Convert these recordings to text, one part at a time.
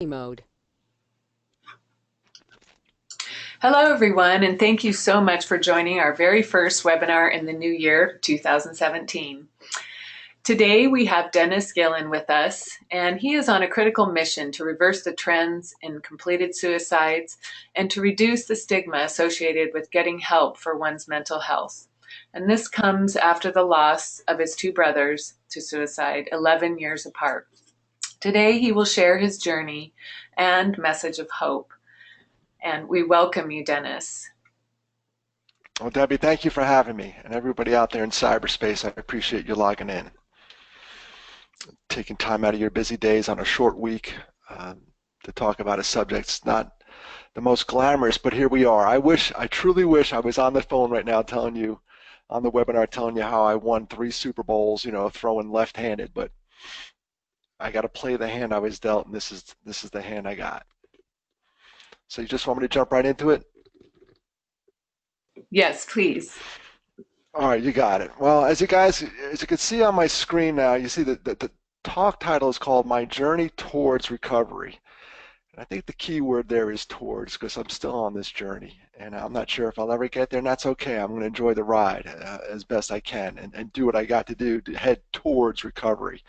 Mode. Hello, everyone, and thank you so much for joining our very first webinar in the new year, 2017. Today, we have Dennis Gillen with us, and he is on a critical mission to reverse the trends in completed suicides and to reduce the stigma associated with getting help for one's mental health. And this comes after the loss of his two brothers to suicide 11 years apart. Today, he will share his journey and message of hope. And we welcome you, Dennis. Well, Debbie, thank you for having me, and everybody out there in cyberspace. I appreciate you logging in, taking time out of your busy days on a short week to talk about a subject that's not the most glamorous, but here we are. I truly wish I was on the phone right now telling you, on the webinar, telling you how I won 3 Super Bowls, throwing left-handed, but I got to play the hand I was dealt, and this is the hand I got. So you just want me to jump right into it? Yes, please. All right, you got it. Well, as you can see on my screen now, you see that the talk title is called My Journey Towards Recovery. And I think the key word there is towards, because I'm still on this journey. And I'm not sure if I'll ever get there, and that's okay. I'm going to enjoy the ride as best I can and do what I got to do to head towards recovery.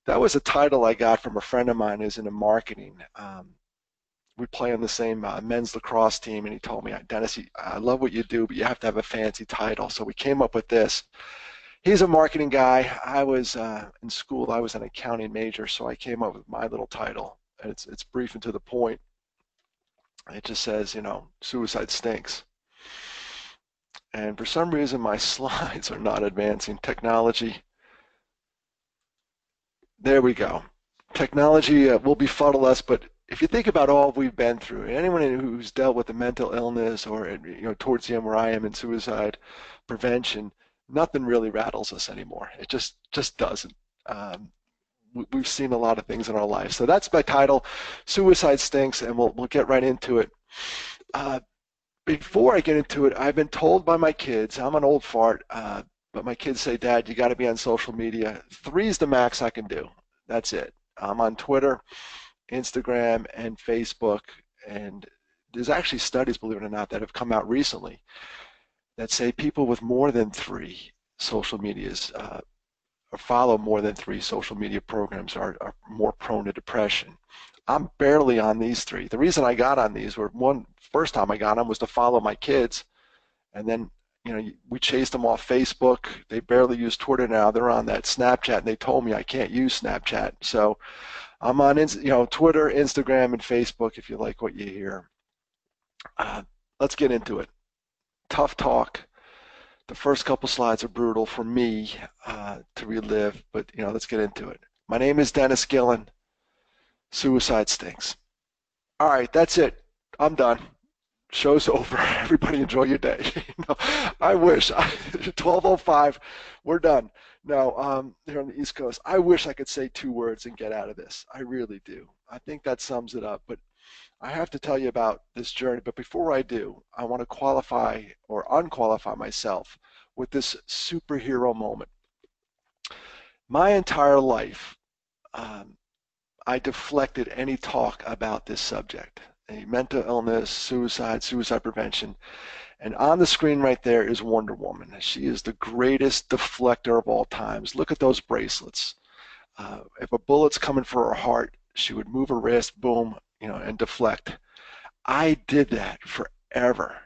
That was a title I got from a friend of mine who's into marketing. We play on the same men's lacrosse team, and he told me, Dennis, I love what you do, but you have to have a fancy title. So we came up with this. He's a marketing guy. I was in school, I was an accounting major, so I came up with my little title. And it's brief and to the point. It just says, suicide stinks. And for some reason, my slides are not advancing. Technology. There we go. Technology will befuddle us, but if you think about all we've been through, and anyone who's dealt with a mental illness or towards the end where I am in suicide prevention, nothing really rattles us anymore. It just doesn't. We've seen a lot of things in our life. So that's my title, Suicide Stinks, and we'll get right into it. Before I get into it, I've been told by my kids, I'm an old fart, but my kids say, Dad, you got to be on social media. 3 is the max I can do. That's it. I'm on Twitter, Instagram, and Facebook, and there's actually studies, believe it or not, that have come out recently that say people with more than 3 social medias or follow more than 3 social media programs are more prone to depression. I'm barely on these 3. The reason I got on these first time I got on was to follow my kids, and then we chased them off Facebook. They barely use Twitter now. They're on that Snapchat, and they told me I can't use Snapchat. So I'm on Twitter, Instagram, and Facebook if you like what you hear. Let's get into it. Tough talk. The first couple slides are brutal for me to relive, but let's get into it. My name is Dennis Gillen. Suicide stinks. All right, that's it. I'm done. Show's over. Everybody enjoy your day. I wish. 12:05. We're done. Now, here on the East Coast, I wish I could say 2 words and get out of this. I really do. I think that sums it up. But I have to tell you about this journey. But before I do, I want to qualify or unqualify myself with this superhero moment. My entire life, I deflected any talk about this subject, mental illness, suicide prevention. And on the screen right there is Wonder Woman. She is the greatest deflector of all times. Look at those bracelets. If a bullet's coming for her heart, she would move her wrist, boom, and deflect. I did that forever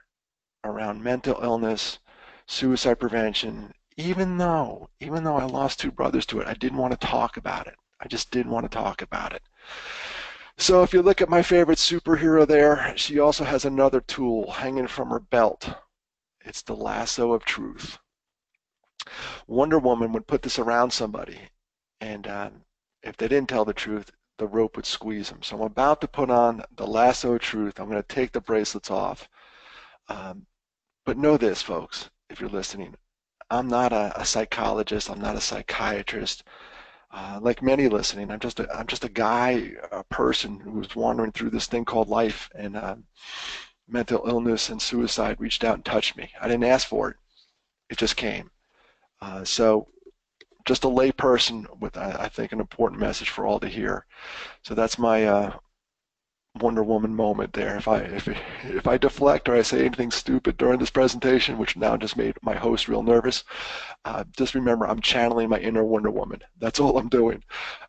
around mental illness, suicide prevention. Even though I lost 2 brothers to it, I didn't want to talk about it. I just didn't want to talk about it. So if you look at my favorite superhero there, she also has another tool hanging from her belt. It's the Lasso of Truth. Wonder Woman would put this around somebody, and if they didn't tell the truth, the rope would squeeze them. So I'm about to put on the Lasso of Truth. I'm going to take the bracelets off. But know this, folks, if you're listening, I'm not a psychologist. I'm not a psychiatrist. Like many listening, I'm just a guy, a person who's wandering through this thing called life, and mental illness and suicide reached out and touched me. I didn't ask for it; it just came. So, just a lay person with, I think, an important message for all to hear. So that's my Wonder Woman moment there. If I deflect or I say anything stupid during this presentation, which now just made my host real nervous, just remember I'm channeling my inner Wonder Woman. That's all I'm doing.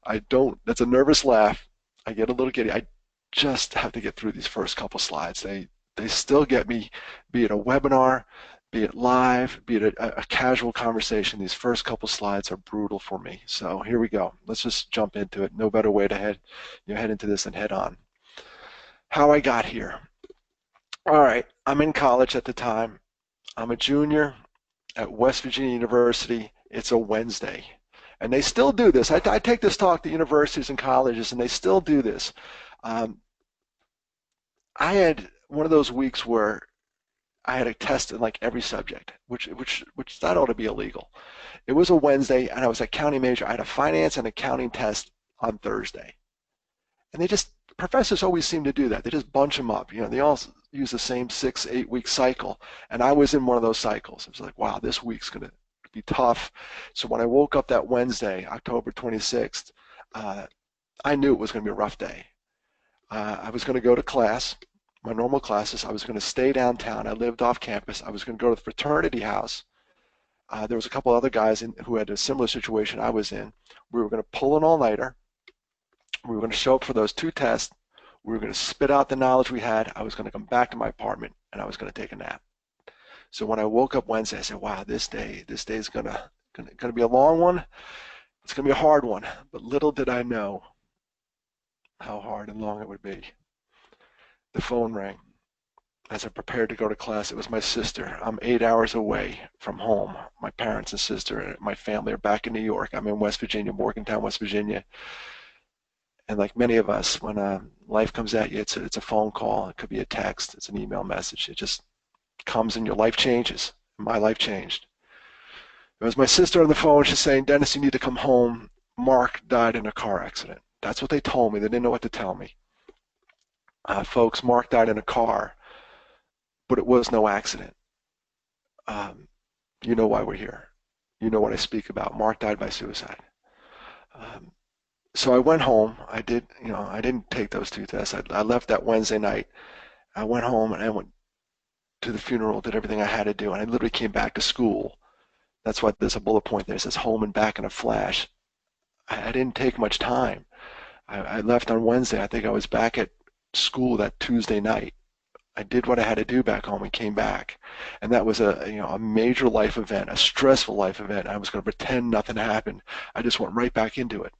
I don't. That's a nervous laugh. I get a little giddy. I just have to get through these first couple slides. They still get me, be it a webinar, be it live, be it a casual conversation. These first couple slides are brutal for me. So here we go. Let's just jump into it. No better way to head into this than head on. How I got here. All right, I'm in college at the time. I'm a junior at West Virginia University. It's a Wednesday. And they still do this. I take this talk to universities and colleges, and they still do this. Um, I had one of those weeks where I had a test in like every subject, which that ought to be illegal. It was a Wednesday, and I was a county major. I had a finance and accounting test on Thursday. And professors always seem to do that. They just bunch them up. They all use the same 6-8 week cycle. And I was in one of those cycles. I was like, wow, this week's going to be tough. So when I woke up that Wednesday, October 26th, I knew it was going to be a rough day. I was going to go to class, my normal classes. I was going to stay downtown. I lived off campus. I was going to go to the fraternity house. There was a couple other guys who had a similar situation I was in. We were going to pull an all-nighter. We were going to show up for those 2 tests. We were going to spit out the knowledge we had. I was going to come back to my apartment, and I was going to take a nap. So when I woke up Wednesday, I said, wow, this day is going to be a long one. It's going to be a hard one. But little did I know how hard and long it would be. The phone rang. As I prepared to go to class, it was my sister. I'm 8 hours away from home. My parents and sister and my family are back in New York. I'm in West Virginia, Morgantown, West Virginia. And like many of us, when life comes at you, it's a phone call. It could be a text. It's an email message. It just comes and your life changes. My life changed. It was my sister on the phone. She's saying, Dennis, you need to come home. Mark died in a car accident. That's what they told me. They didn't know what to tell me. Folks, Mark died in a car, but it was no accident. You know why we're here. You know what I speak about. Mark died by suicide. So I went home. I didn't take those 2 tests. I left that Wednesday night. I went home and I went to the funeral, did everything I had to do, and I literally came back to school. That's why there's a bullet point there. It says home and back in a flash. I didn't take much time. I left on Wednesday. I think I was back at school that Tuesday night. I did what I had to do back home and came back. And that was a major life event, a stressful life event. I was going to pretend nothing happened. I just went right back into it.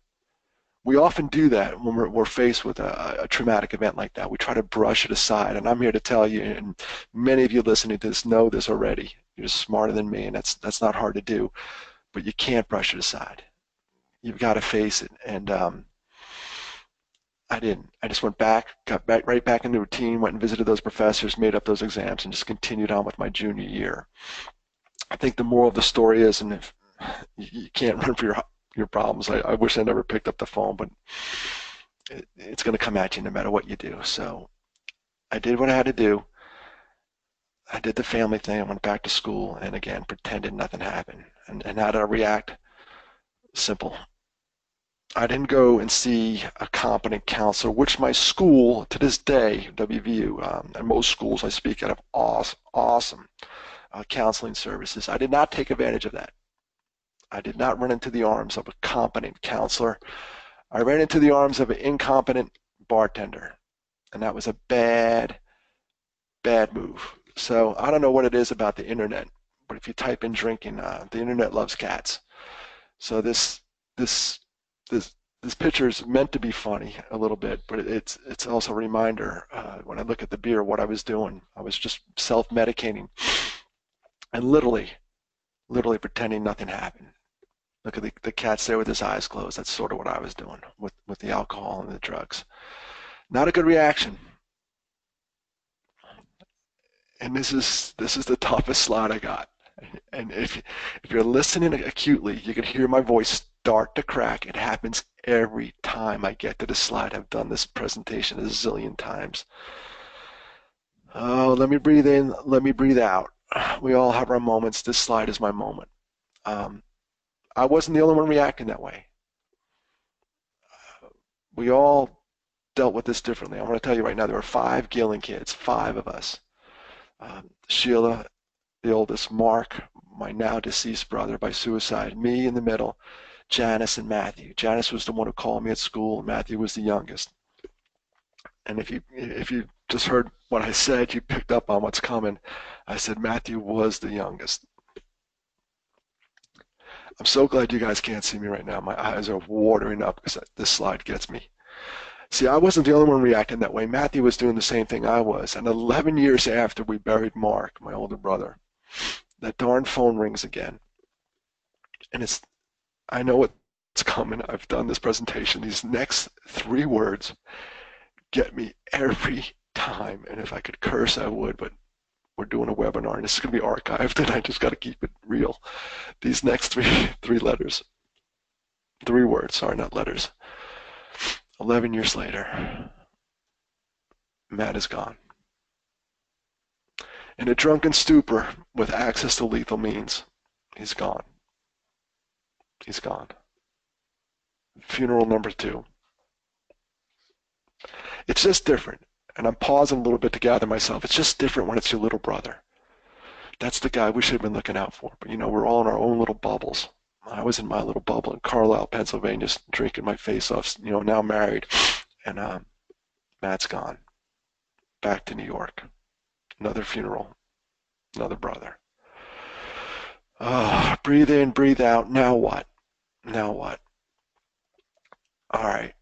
We often do that when we're faced with a traumatic event like that. We try to brush it aside. And I'm here to tell you, and many of you listening to this know this already. You're smarter than me, and that's not hard to do. But you can't brush it aside. You've got to face it. And I didn't. I just went back, got right back into routine, went and visited those professors, made up those exams, and just continued on with my junior year. I think the moral of the story is, and if you can't run for your problems, I wish I never picked up the phone, but it's going to come at you no matter what you do. So I did what I had to do. I did the family thing. I went back to school and again pretended nothing happened. And how did I react? Simple. I didn't go and see a competent counselor, which my school to this day, WVU, and most schools I speak at have awesome counseling services. I did not take advantage of that. I did not run into the arms of a competent counselor. I ran into the arms of an incompetent bartender, and that was a bad move. So I don't know what it is about the internet, but if you type in drinking, the internet loves cats. So this picture is meant to be funny a little bit, but it's also a reminder when I look at the beer what I was doing. I was just self-medicating and literally pretending nothing happened. Look at the cat there with his eyes closed. That's sort of what I was doing with the alcohol and the drugs. Not a good reaction. And this is the toughest slide I got. And if you're listening acutely, you can hear my voice start to crack. It happens every time I get to this slide. I've done this presentation a zillion times. Oh, let me breathe in. Let me breathe out. We all have our moments. This slide is my moment. I wasn't the only one reacting that way. We all dealt with this differently. I'm going to tell you right now, there were 5 Gillen kids, 5 of us. Sheila, the oldest, Mark, my now deceased brother by suicide, me in the middle, Janice and Matthew. Janice was the one who called me at school. Matthew was the youngest. And if you just heard what I said, you picked up on what's coming. I said Matthew was the youngest. I'm so glad you guys can't see me right now. My eyes are watering up because this slide gets me. See, I wasn't the only one reacting that way. Matthew was doing the same thing I was. And 11 years after we buried Mark, my older brother, that darn phone rings again. And I know what's coming. I've done this presentation. These next 3 words get me every time. And if I could curse, I would, but we're doing a webinar and this is going to be archived and I just got to keep it real. These next three letters, 3 words, sorry, not letters. 11 years later, Matt is gone. In a drunken stupor with access to lethal means, he's gone. He's gone. Funeral number 2. It's just different. And I'm pausing a little bit to gather myself. It's just different when it's your little brother. That's the guy we should have been looking out for. But, we're all in our own little bubbles. I was in my little bubble in Carlisle, Pennsylvania, drinking my face off, now married. And Matt's gone. Back to New York. Another funeral. Another brother. Breathe in, breathe out. Now what? Now what? All right.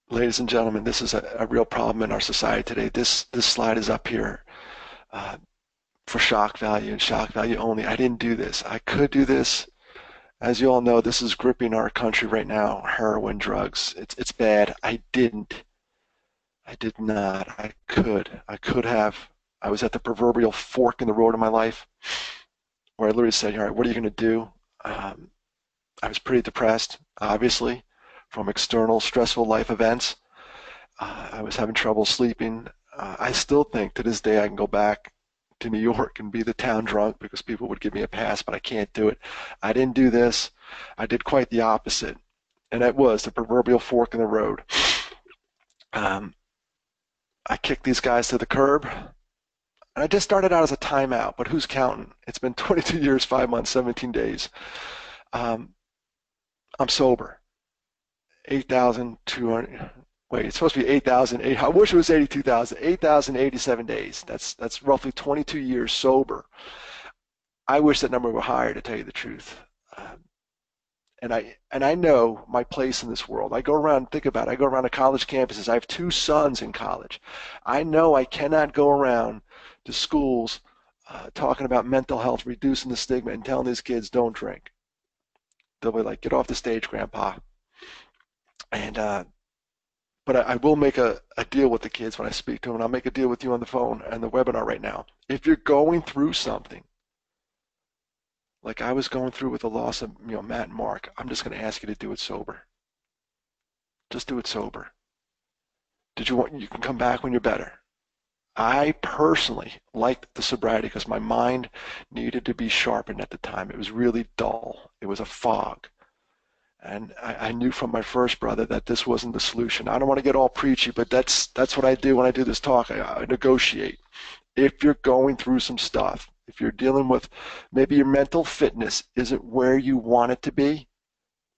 Ladies and gentlemen, this is a real problem in our society today. This slide is up here for shock value and shock value only. I didn't do this. I could do this. As you all know, this is gripping our country right now. Heroin, drugs. It's bad. I didn't. I did not. I could have. I was at the proverbial fork in the road of my life where I literally said, all right, what are you going to do? I was pretty depressed, obviously, from external stressful life events. I was having trouble sleeping. I still think to this day I can go back to New York and be the town drunk because people would give me a pass, but I can't do it. I didn't do this. I did quite the opposite. And it was the proverbial fork in the road. I kicked these guys to the curb. And I just started out as a timeout, but who's counting? It's been 22 years, 5 months, 17 days. I'm sober. 8,200. Wait, it's supposed to be 8,008. I wish it was 82,000. 8,087 days. That's roughly 22 years sober. I wish that number were higher, to tell you the truth. And I know my place in this world. I go around, think about it. I go around to college campuses. I have 2 sons in college. I know I cannot go around to schools talking about mental health, reducing the stigma, and telling these kids don't drink. They'll be like, get off the stage, Grandpa. And but I will make a deal with the kids when I speak to them, and I'll make a deal with you on the phone and the webinar right now. If you're going through something, like I was going through with the loss of Matt and Mark, I'm just going to ask you to do it sober. Just do it sober. You can come back when you're better. I personally liked the sobriety because my mind needed to be sharpened at the time. It was really dull. It was a fog. And I knew from my first brother that this wasn't the solution. I don't want to get all preachy, but that's what I do when I do this talk. I negotiate. If you're going through some stuff, if you're dealing with maybe your mental fitness isn't where you want it to be,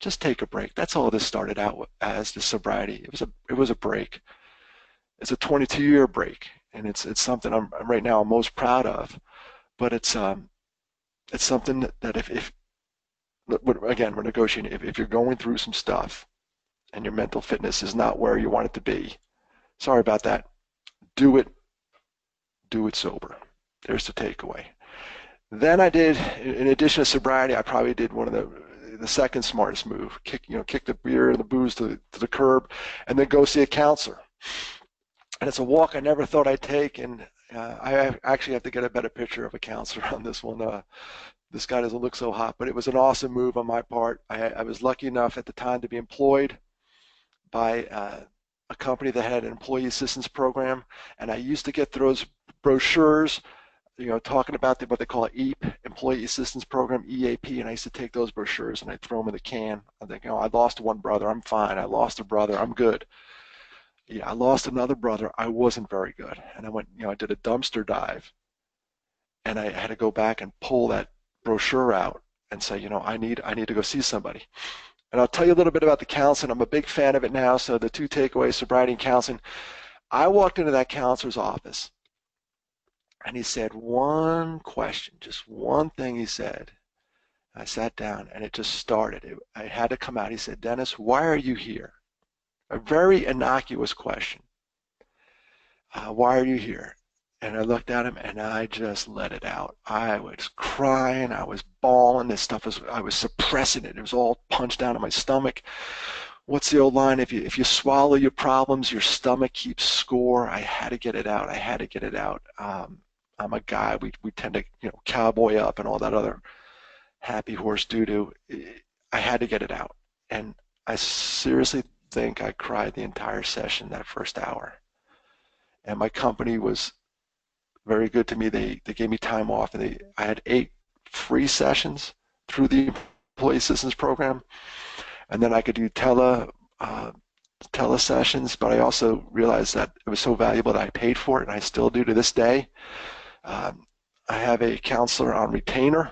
just take a break. That's all this started out as, the sobriety. It was a break. It's a 22-year break, and it's something I'm right now I'm most proud of. But it's something that if again, we're negotiating. If you're going through some stuff and your mental fitness is not where you want it to be, sorry about that. Do it sober. There's the takeaway. Then I did, in addition to sobriety, I probably did one of the second smartest move. Kick the beer and the booze to the curb, and then go see a counselor. And it's a walk I never thought I'd take, and I actually have to get a better picture of a counselor on this one. This guy doesn't look so hot, but it was an awesome move on my part. I was lucky enough at the time to be employed by a company that had an employee assistance program, and I used to get those brochures, talking about what they call EAP, Employee Assistance Program, EAP, and I used to take those brochures and I'd throw them in the can. I think, I lost one brother, I'm fine. I lost a brother, I'm good. Yeah, I lost another brother. I wasn't very good. And I did a dumpster dive, and I had to go back and pull that brochure out and say, I need to go see somebody. And I'll tell you a little bit about the counseling. I'm a big fan of it now. So the two takeaways, sobriety and counseling. I walked into that counselor's office, and he said one question, just one thing he said. I sat down, and it just started. I had to come out. He said, Dennis, why are you here? A very innocuous question. Why are you here? And I looked at him and I just let it out. I was crying. I was bawling. I was suppressing it. It was all punched down in my stomach. What's the old line? If you swallow your problems, your stomach keeps score. I had to get it out. I had to get it out. I'm a guy. We tend to, cowboy up and all that other happy horse doo-doo. I had to get it out. And I seriously think I cried the entire session that first hour. And my company was very good to me. They gave me time off, and I had 8 free sessions through the employee assistance program, and then I could do tele sessions. But I also realized that it was so valuable that I paid for it, and I still do to this day. I have a counselor on retainer,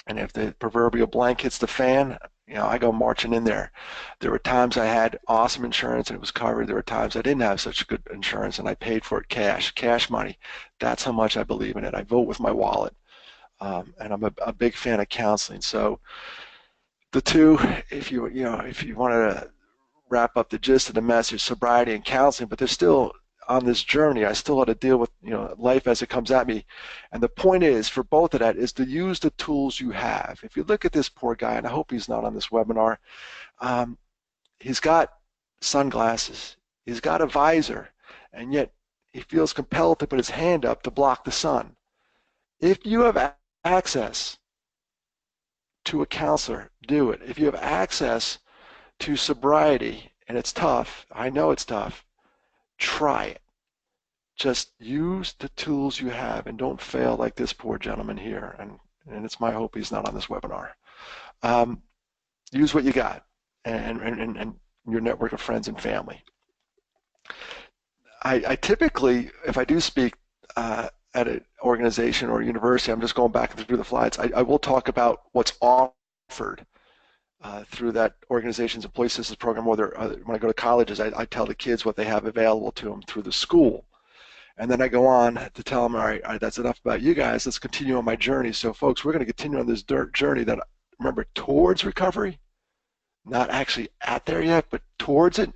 and if the proverbial blank hits the fan, I go marching in there. There were times I had awesome insurance and it was covered. There were times I didn't have such good insurance and I paid for it cash money. That's how much I believe in it. I vote with my wallet, and I'm a big fan of counseling. So the two, if you wanted to wrap up the gist of the message, sobriety and counseling, but they're still on this journey. I still had to deal with life as it comes at me. And the point is, for both of that, is to use the tools you have. If you look at this poor guy, and I hope he's not on this webinar, um, he's got sunglasses, he's got a visor, and yet he feels compelled to put his hand up to block the sun. If you have access to a counselor, do it. If you have access to sobriety, and it's tough, I know it's tough, try it. Just use the tools you have and don't fail like this poor gentleman here. And it's my hope he's not on this webinar. Um, use what you got and your network of friends and family. I typically, if I do speak at an organization or a university, I'm just going back through the slides, I will talk about what's offered through that organization's employee assistance program. When I go to colleges, I tell the kids what they have available to them through the school. And then I go on to tell them, all right, that's enough about you guys. Let's continue on my journey. So, folks, we're going to continue on this journey that, remember, towards recovery, not actually at there yet, but towards it.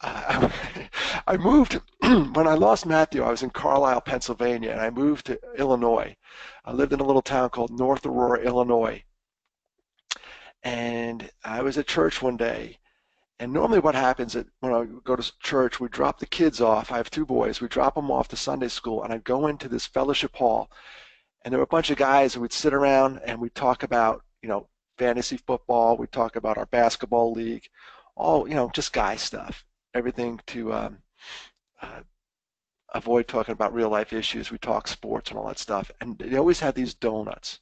I moved, when I lost Matthew, I was in Carlisle, Pennsylvania, and I moved to Illinois. I lived in a little town called North Aurora, Illinois. And I was at church one day. And normally what happens is when I go to church, we drop the kids off. I have 2 boys. We drop them off to Sunday school, and I go into this fellowship hall, and there were a bunch of guys who would sit around and we'd talk about, fantasy football. We'd talk about our basketball league, all, just guy stuff, everything to avoid talking about real life issues. We talk sports and all that stuff. And they always had these donuts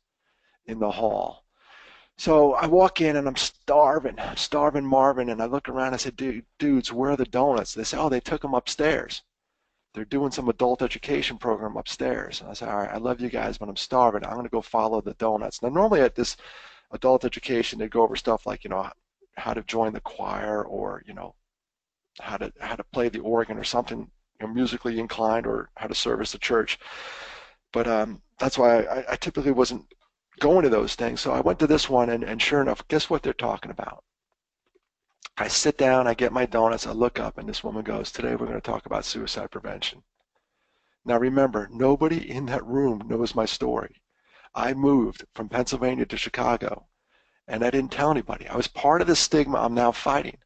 in the hall. So I walk in and I'm starving Marvin, and I look around and I said, dudes, where are the donuts? They say, oh, they took them upstairs. They're doing some adult education program upstairs. And I said, all right, I love you guys, but I'm starving. I'm going to go follow the donuts. Now, normally at this adult education, they go over stuff like, how to join the choir, or, how to play the organ or something, musically inclined, or how to service the church. But that's why I typically wasn't going to those things. So I went to this one, and sure enough, guess what they're talking about? I sit down, I get my donuts, I look up, and this woman goes, today we're going to talk about suicide prevention. Now remember, nobody in that room knows my story. I moved from Pennsylvania to Chicago, and I didn't tell anybody. I was part of the stigma I'm now fighting.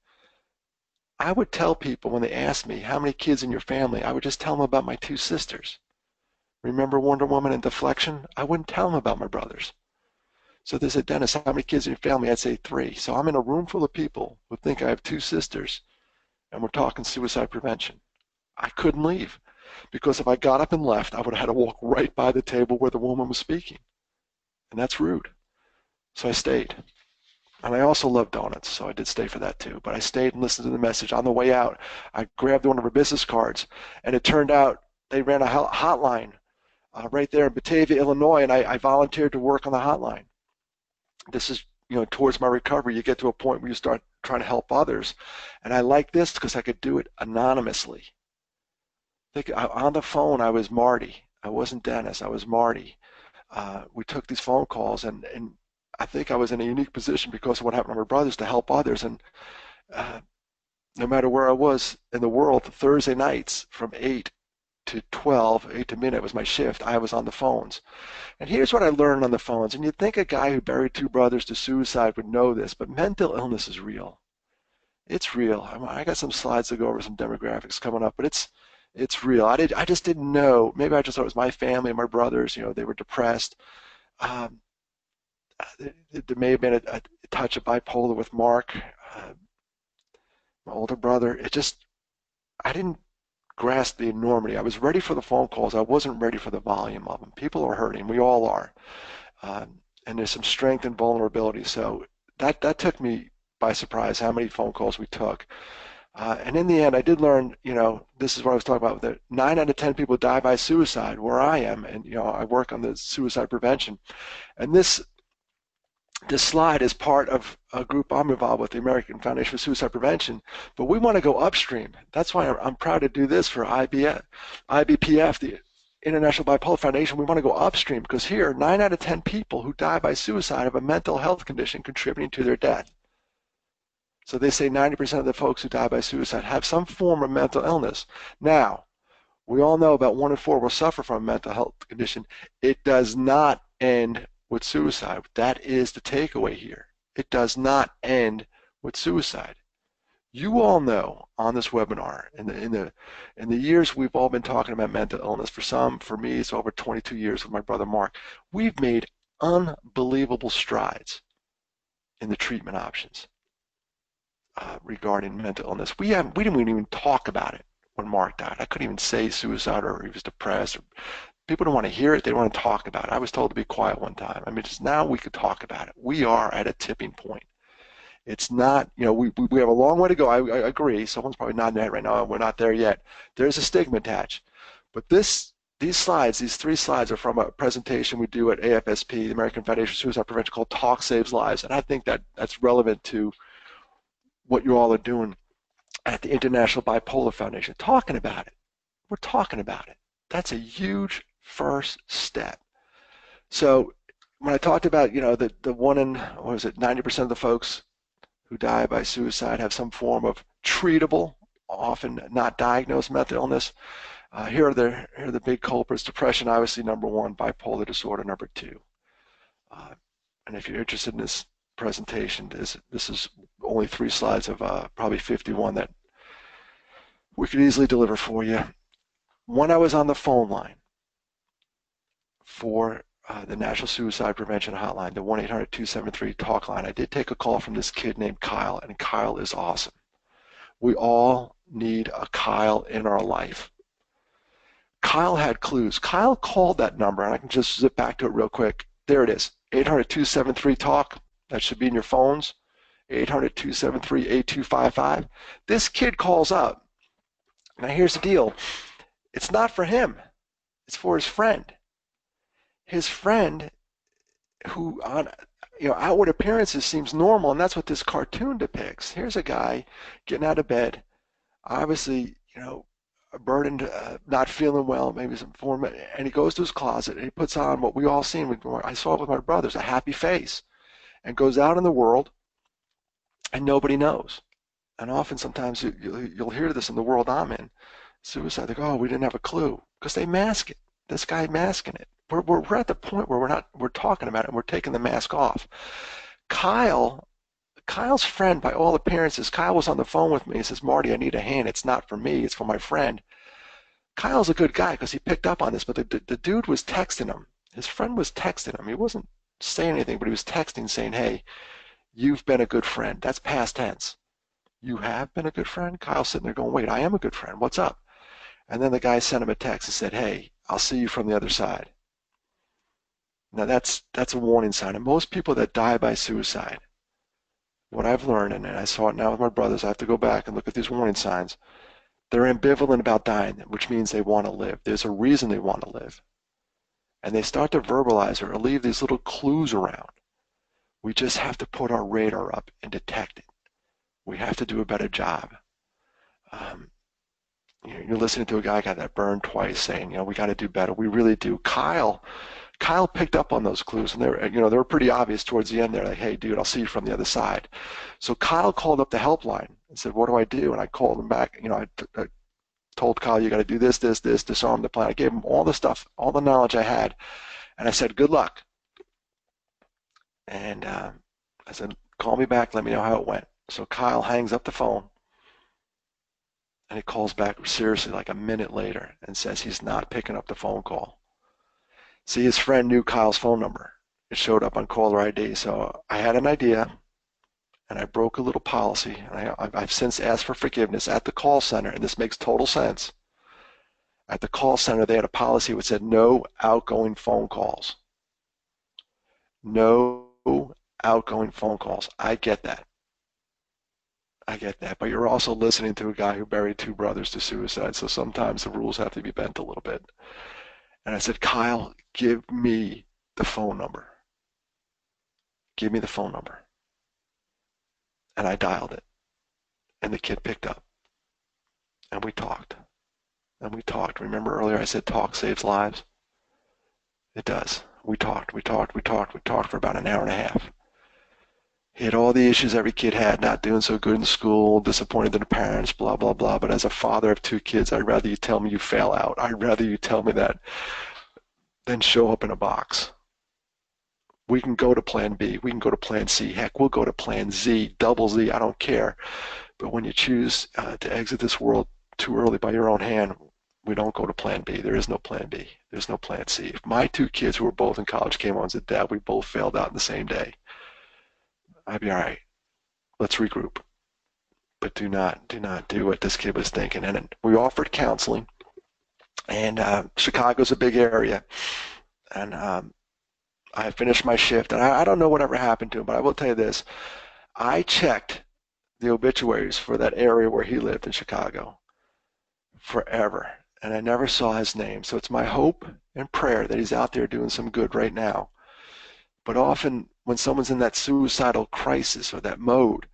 I would tell people when they asked me, how many kids in your family? I would just tell them about my 2 sisters. Remember Wonder Woman and Deflection? I wouldn't tell them about my brothers. So they said, Dennis, how many kids in your family? I'd say 3. So I'm in a room full of people who think I have 2 sisters, and we're talking suicide prevention. I couldn't leave, because if I got up and left, I would have had to walk right by the table where the woman was speaking. And that's rude. So I stayed. And I also love donuts, so I did stay for that too. But I stayed and listened to the message. On the way out, I grabbed one of her business cards, and it turned out they ran a hotline right there in Batavia, Illinois, and I volunteered to work on the hotline. This is, towards my recovery. You get to a point where you start trying to help others, and I like this because I could do it anonymously. On the phone, I was Marty. I wasn't Dennis. I was Marty. We took these phone calls, and I think I was in a unique position because of what happened to my brothers to help others. And uh, no matter where I was in the world, Thursday nights from 8 to 12, 8 to midnight was my shift. I was on the phones. And here's what I learned on the phones. And you'd think a guy who buried two brothers to suicide would know this, but mental illness is real. It's real. I got some slides to go over some demographics coming up, but it's real. I just didn't know. Maybe I just thought it was my family and my brothers. They were depressed. Um, there may have been a touch of bipolar with Mark, my older brother. I didn't grasp the enormity. I was ready for the phone calls. I wasn't ready for the volume of them. People are hurting. We all are. And there's some strength and vulnerability. So that took me by surprise how many phone calls we took. And in the end, I did learn, this is what I was talking about, that 9 out of 10 people die by suicide where I am. And, I work on the suicide prevention. And this slide is part of a group I'm involved with, the American Foundation for Suicide Prevention, but we want to go upstream. That's why I'm proud to do this for IBPF, the International Bipolar Foundation. We want to go upstream because here, 9 out of 10 people who die by suicide have a mental health condition contributing to their death. So they say 90% of the folks who die by suicide have some form of mental illness. Now, we all know about 1 in 4 will suffer from a mental health condition. It does not end with suicide. That is the takeaway here. It does not end with suicide. You all know on this webinar, in the years we've all been talking about mental illness, for me, it's over 22 years with my brother Mark, we've made unbelievable strides in the treatment options regarding mental illness. We didn't even talk about it when Mark died. I couldn't even say suicide or he was depressed. People don't want to hear it. They don't want to talk about it. I was told to be quiet one time. I mean, just now we could talk about it. We are at a tipping point. It's not, we have a long way to go. I agree. Someone's probably nodding their head right now. We're not there yet. There's a stigma attached. But these 3 slides are from a presentation we do at AFSP, the American Foundation for Suicide Prevention, called Talk Saves Lives. And I think that's relevant to what you all are doing at the International Bipolar Foundation, talking about it. We're talking about it. That's a huge first step. So when I talked about, the 90% of the folks who die by suicide have some form of treatable, often not diagnosed mental illness. Here are the big culprits. Depression, obviously, number 1. Bipolar disorder, number 2. And if you're interested in this presentation, this is only 3 slides of probably 51 that we could easily deliver for you. When I was on the phone line for the National Suicide Prevention Hotline, the 1-800-273-TALK line, I did take a call from this kid named Kyle, and Kyle is awesome. We all need a Kyle in our life. Kyle had clues. Kyle called that number, and I can just zip back to it real quick. There it is, 800-273-TALK. That should be in your phones, 800-273-8255. This kid calls up. Now here's the deal. It's not for him. It's for his friend. His friend who on outward appearances seems normal, and that's what this cartoon depicts. Here's a guy getting out of bed, obviously, burdened, not feeling well, maybe some form, and he goes to his closet and he puts on what we all seen. I saw it with my brothers, a happy face, and goes out in the world, and nobody knows. And often, sometimes you'll hear this in the world I'm in. Suicide, they go, oh, we didn't have a clue, because they mask it. This guy masking it. We're at the point where we're talking about it and we're taking the mask off. Kyle's friend, by all appearances, Kyle was on the phone with me. He says, Marty, I need a hand. It's not for me. It's for my friend. Kyle's a good guy because he picked up on this, but the dude was texting him. His friend was texting him. He wasn't saying anything, but he was texting saying, hey, you've been a good friend. That's past tense. You have been a good friend? Kyle's sitting there going, wait, I am a good friend. What's up? And then the guy sent him a text and said, hey, I'll see you from the other side. Now that's a warning sign. And most people that die by suicide, what I've learned, and I saw it now with my brothers, I have to go back and look at these warning signs. They're ambivalent about dying, which means they want to live. There's a reason they want to live. And they start to verbalize or leave these little clues around. We just have to put our radar up and detect it. We have to do a better job. You're listening to a guy got that burned twice saying, we got to do better. We really do. Kyle picked up on those clues, and they were pretty obvious towards the end there. Like, hey, dude, I'll see you from the other side. So Kyle called up the helpline and said, what do I do? And I called him back. I told Kyle, you got to do this, disarm the plan. I gave him all the stuff, all the knowledge I had, and I said, good luck. And I said, call me back, let me know how it went. So Kyle hangs up the phone, and he calls back seriously like a minute later and says he's not picking up the phone call. See, his friend knew Kyle's phone number. It showed up on caller ID. So I had an idea, and I broke a little policy. And I've since asked for forgiveness at the call center, and this makes total sense. At the call center, they had a policy which said no outgoing phone calls. No outgoing phone calls. I get that. But you're also listening to a guy who buried two brothers to suicide, so sometimes the rules have to be bent a little bit. And I said, Kyle, give me the phone number. Give me the phone number. And I dialed it. And the kid picked up. And we talked. Remember earlier I said talk saves lives? It does. We talked for about an hour and a half. He had all the issues every kid had, not doing so good in school, disappointed in the parents, blah, blah, blah. But as a father of two kids, I'd rather you tell me you fail out. I'd rather you tell me that than show up in a box. We can go to plan B. We can go to plan C. Heck, we'll go to plan Z, double Z. I don't care. But when you choose to exit this world too early by your own hand, we don't go to plan B. There is no plan B. There's no plan C. If my two kids who were both in college came on and said, Dad, we both failed out in the same day, I'd be all right. Let's regroup. But do not do what this kid was thinking. And we offered counseling. And Chicago's a big area. And I finished my shift. And I don't know whatever happened to him, but I will tell you this. I checked the obituaries for that area where he lived in Chicago forever. And I never saw his name. So it's my hope and prayer that he's out there doing some good right now. But often when someone's in that suicidal crisis or that mode,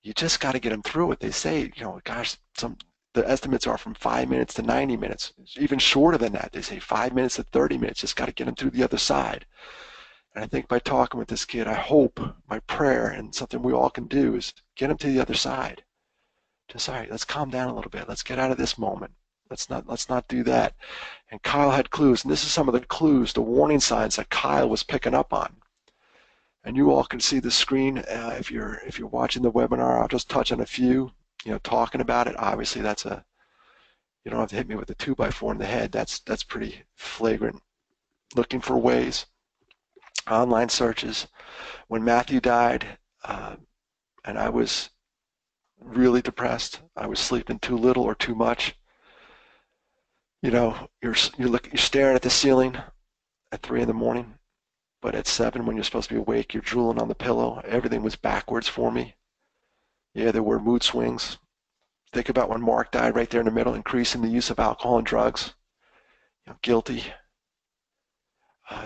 you just got to get them through it. They say, gosh, the estimates are from 5 minutes to 90 minutes. It's even shorter than that. They say 5 minutes to 30 minutes. Just got to get them through the other side. And I think by talking with this kid, I hope, my prayer, and something we all can do is get him to the other side. Just, all right, let's calm down a little bit. Let's get out of this moment. Let's not do that. And Kyle had clues, and this is some of the clues, the warning signs that Kyle was picking up on. And you all can see the screen if you're watching the webinar. I'll just touch on a few. Talking about it. Obviously, you don't have to hit me with a 2x4 in the head. That's pretty flagrant. Looking for ways. Online searches. When Matthew died, and I was really depressed. I was sleeping too little or too much. You're staring at the ceiling at 3 in the morning, but at 7 when you're supposed to be awake, you're drooling on the pillow. Everything was backwards for me. Yeah, there were mood swings. Think about when Mark died right there in the middle, increasing the use of alcohol and drugs. Guilty.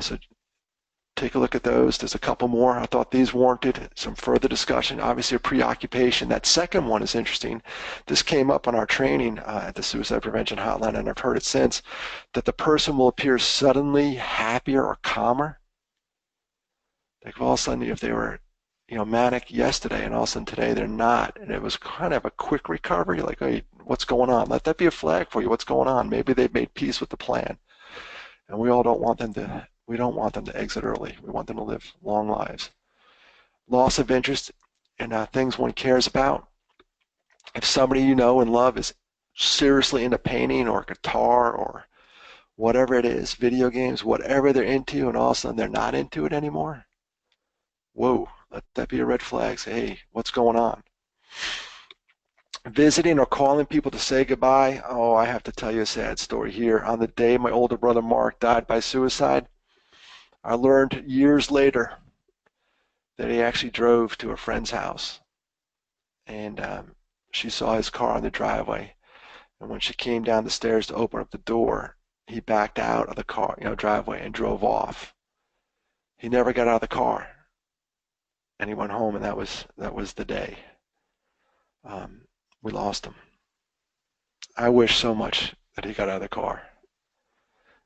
So take a look at those. There's a couple more. I thought these warranted some further discussion. Obviously, a preoccupation. That second one is interesting. This came up on our training at the Suicide Prevention Hotline, and I've heard it since, that the person will appear suddenly happier or calmer. Like all of a sudden, if they were manic yesterday and all of a sudden today they're not, and it was kind of a quick recovery, like, hey, what's going on? Let that be a flag for you. What's going on? Maybe they've made peace with the plan. And we don't want them to exit early. We want them to live long lives. Loss of interest in things one cares about. If somebody you know and love is seriously into painting or guitar or whatever it is, video games, whatever they're into, and all of a sudden they're not into it anymore, whoa, let that be a red flag. Say, hey, what's going on? Visiting or calling people to say goodbye. Oh, I have to tell you a sad story here. On the day my older brother Mark died by suicide, I learned years later that he actually drove to a friend's house and she saw his car in the driveway. And when she came down the stairs to open up the door, he backed out of the car, driveway, and drove off. He never got out of the car, and he went home, and that was the day. We lost him. I wish so much that he got out of the car.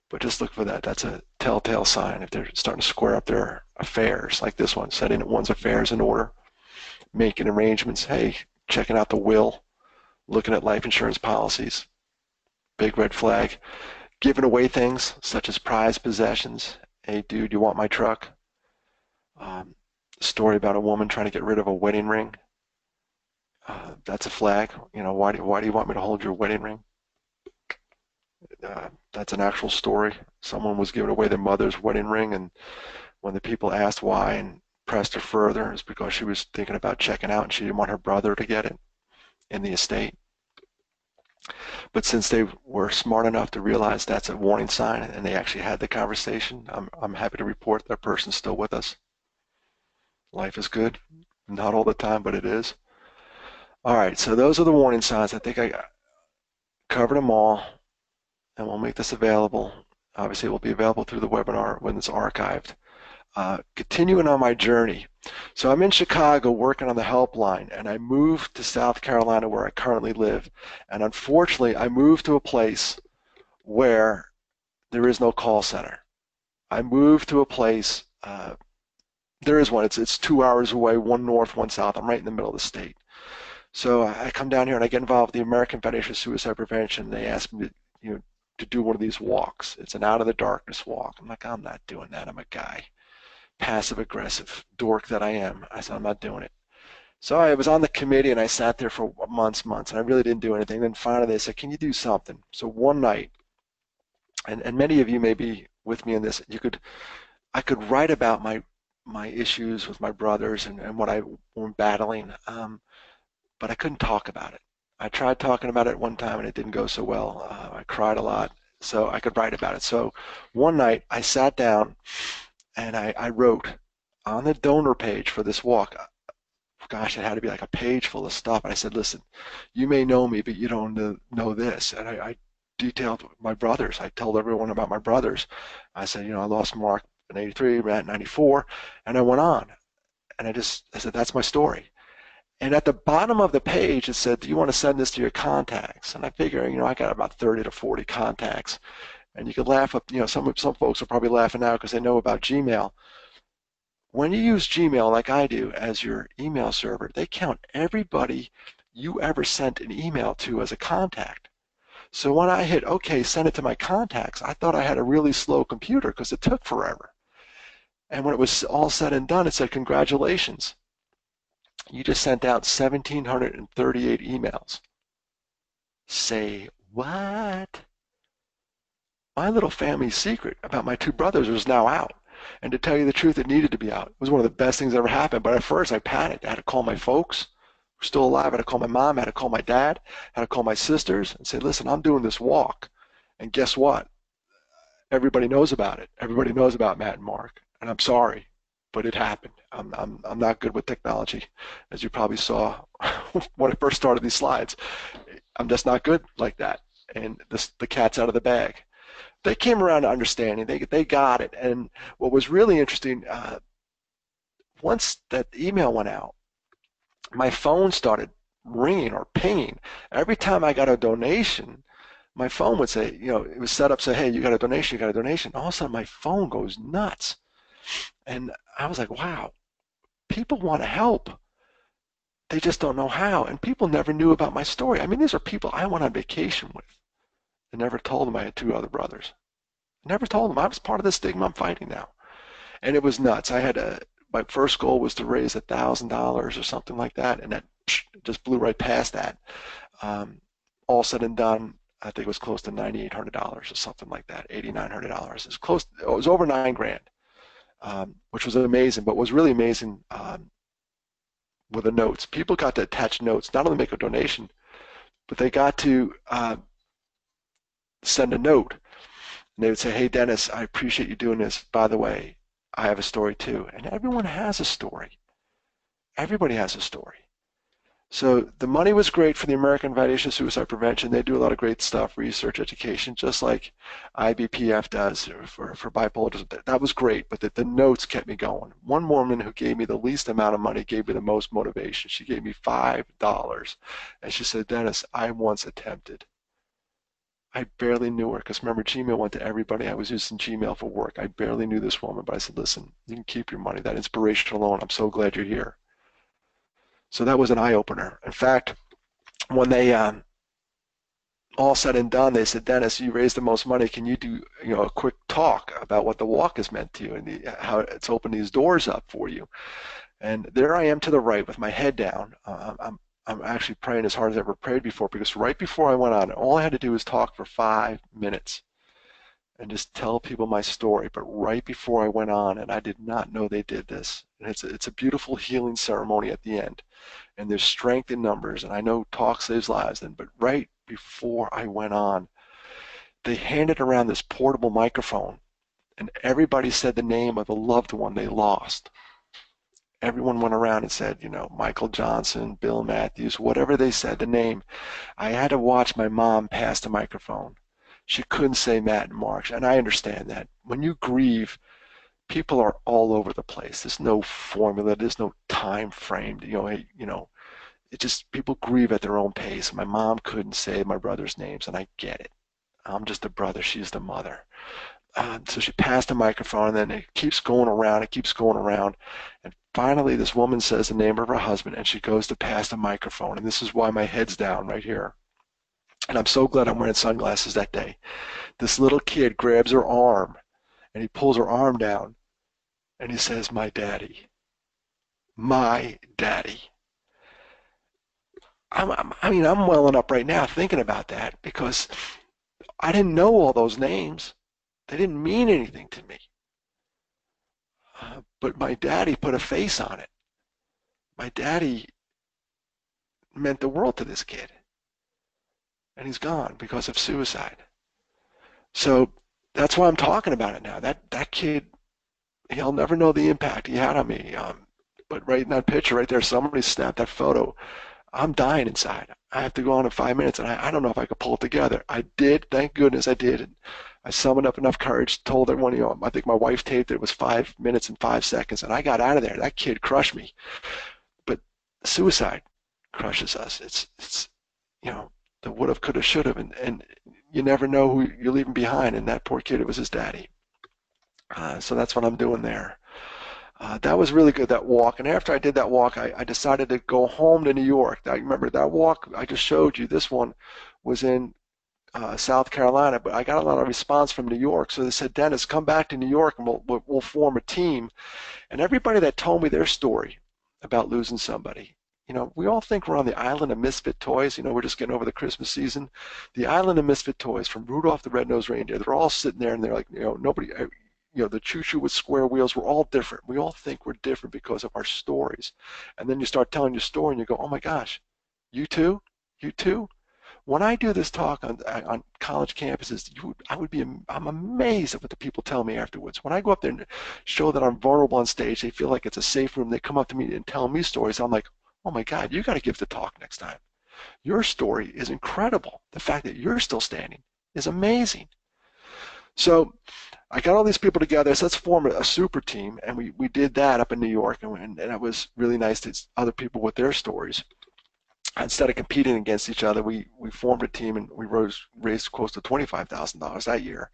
But just look for that. That's a telltale sign if they're starting to square up their affairs, like this one, setting one's affairs in order, making arrangements. Hey, checking out the will, looking at life insurance policies. Big red flag. Giving away things such as prized possessions. Hey, dude, you want my truck? Story about a woman trying to get rid of a wedding ring. That's a flag. Why do you want me to hold your wedding ring? That's an actual story. Someone was giving away their mother's wedding ring, and when the people asked why and pressed her further, it's because she was thinking about checking out and she didn't want her brother to get it in the estate. But since they were smart enough to realize that's a warning sign and they actually had the conversation, I'm happy to report that person's still with us. Life is good. Not all the time, but it is. All right, so those are the warning signs. I think I covered them all, and we'll make this available. Obviously, it will be available through the webinar when it's archived. Continuing on my journey. So I'm in Chicago working on the helpline, and I moved to South Carolina where I currently live. And unfortunately, I moved to a place where there is no call center. I moved to a place, there is one. It's 2 hours away, one north, one south. I'm right in the middle of the state. So I come down here and I get involved with the American Foundation of Suicide Prevention. They asked me to do one of these walks. It's an out of the darkness walk. I'm like, I'm not doing that. I'm a guy. Passive aggressive dork that I am. I said, I'm not doing it. So I was on the committee and I sat there for months, and I really didn't do anything. Then finally they said, can you do something? So one night, and many of you may be with me in this, I could write about my issues with my brothers and what I were battling, but I couldn't talk about it. I tried talking about it one time and it didn't go so well. I cried a lot, so I could write about it. So one night I sat down and I wrote on the donor page for this walk. Gosh, it had to be like a page full of stuff. And I said, listen, you may know me, but you don't know this. And I detailed my brothers. I told everyone about my brothers. I said, I lost Mark in '83, Matt in '94, and I went on. And I said, that's my story. And at the bottom of the page, it said, do you want to send this to your contacts? And I figure, I got about 30 to 40 contacts. And you could laugh up, some folks are probably laughing now because they know about Gmail. When you use Gmail like I do as your email server, they count everybody you ever sent an email to as a contact. So when I hit OK, send it to my contacts, I thought I had a really slow computer because it took forever. And when it was all said and done, it said, congratulations. You just sent out 1,738 emails. Say what? My little family secret about my two brothers was now out. And to tell you the truth, it needed to be out. It was one of the best things that ever happened. But at first, I panicked. I had to call my folks who are still alive. I had to call my mom. I had to call my dad. I had to call my sisters and say, listen, I'm doing this walk. And guess what? Everybody knows about it. Everybody knows about Matt and Mark. And I'm sorry, but it happened. I'm not good with technology, as you probably saw when I first started these slides. I'm just not good like that. And the cat's out of the bag. They came around to understanding. They got it. And what was really interesting, once that email went out, my phone started ringing or pinging. Every time I got a donation, my phone would say, it was set up, say, hey, you got a donation, you got a donation. All of a sudden, my phone goes nuts. And I was like, wow, people want to help. They just don't know how. And people never knew about my story. I mean, these are people I went on vacation with. I never told them I had two other brothers. Never told them. I was part of the stigma I'm fighting now. And it was nuts. My first goal was to raise $1,000 or something like that, and that just blew right past that. All said and done, I think it was close to $9,800 or something like that, $8,900. It was close. It was over $9,000, which was amazing. But what was really amazing were the notes. People got to attach notes, not only make a donation, but they got to send a note. And they would say, hey, Dennis, I appreciate you doing this. By the way, I have a story too. And everyone has a story. Everybody has a story. So the money was great for the American Foundation of Suicide Prevention. They do a lot of great stuff, research, education, just like IBPF does for bipolar. That was great, but the notes kept me going. One woman who gave me the least amount of money gave me the most motivation. She gave me $5, and she said, Dennis, I once attempted. I barely knew her because remember, Gmail went to everybody. I was using Gmail for work. I barely knew this woman, but I said, listen, you can keep your money. That inspiration alone, I'm so glad you're here. So that was an eye opener. In fact, when they all said and done, they said, Dennis, you raised the most money. Can you do a quick talk about what the walk has meant to you and how it's opened these doors up for you? And there I am to the right with my head down. I'm actually praying as hard as I ever prayed before because right before I went on, all I had to do was talk for 5 minutes and just tell people my story. But right before I went on, and I did not know they did this, and it's a beautiful healing ceremony at the end. And there's strength in numbers, and I know talk saves lives. But right before I went on, they handed around this portable microphone, and everybody said the name of the loved one they lost. Everyone went around and said, Michael Johnson, Bill Matthews, whatever they said, the name. I had to watch my mom pass the microphone. She couldn't say Matt and Mark, and I understand that. When you grieve, people are all over the place. There's no formula. There's no time frame. It just people grieve at their own pace. My mom couldn't say my brother's names, and I get it. I'm just a brother. She's the mother. So she passed the microphone, and then it keeps going around. It keeps going around. And finally, this woman says the name of her husband, and she goes to pass the microphone. And this is why my head's down right here. And I'm so glad I'm wearing sunglasses that day. This little kid grabs her arm, and he pulls her arm down, and he says, my daddy. My daddy. I'm welling up right now thinking about that because I didn't know all those names. They didn't mean anything to me. But my daddy put a face on it. My daddy meant the world to this kid. And he's gone because of suicide. So that's why I'm talking about it now. That kid, he'll never know the impact he had on me. But right in that picture right there, somebody snapped that photo. I'm dying inside. I have to go on in 5 minutes, and I don't know if I could pull it together. I did. Thank goodness I did. And I summoned up enough courage, told everyone, I think my wife taped it. It was 5 minutes and 5 seconds, and I got out of there. That kid crushed me. But suicide crushes us. It's the would have, could have, should have, and you never know who you're leaving behind. And that poor kid, it was his daddy. So that's what I'm doing there. That was really good, that walk. And after I did that walk, I decided to go home to New York. I remember that walk I just showed you. This one was in South Carolina, but I got a lot of response from New York. So they said, Dennis, come back to New York and we'll form a team. And everybody that told me their story about losing somebody, we all think we're on the island of misfit toys. We're just getting over the Christmas season. The island of misfit toys, from Rudolph the Red-Nosed Reindeer, they're all sitting there and they're like, nobody, the choo-choo with square wheels, we're all different. We all think we're different because of our stories. And then you start telling your story and you go, oh my gosh, you too? You too? When I do this talk on college campuses, I'm amazed at what the people tell me afterwards. When I go up there and show that I'm vulnerable on stage, they feel like it's a safe room. They come up to me and tell me stories. I'm like, oh my God, you got to give the talk next time. Your story is incredible. The fact that you're still standing is amazing. So I got all these people together. So let's form a super team, and we did that up in New York, and it was really nice to other people with their stories. Instead of competing against each other, we formed a team, and we raised close to $25,000 that year.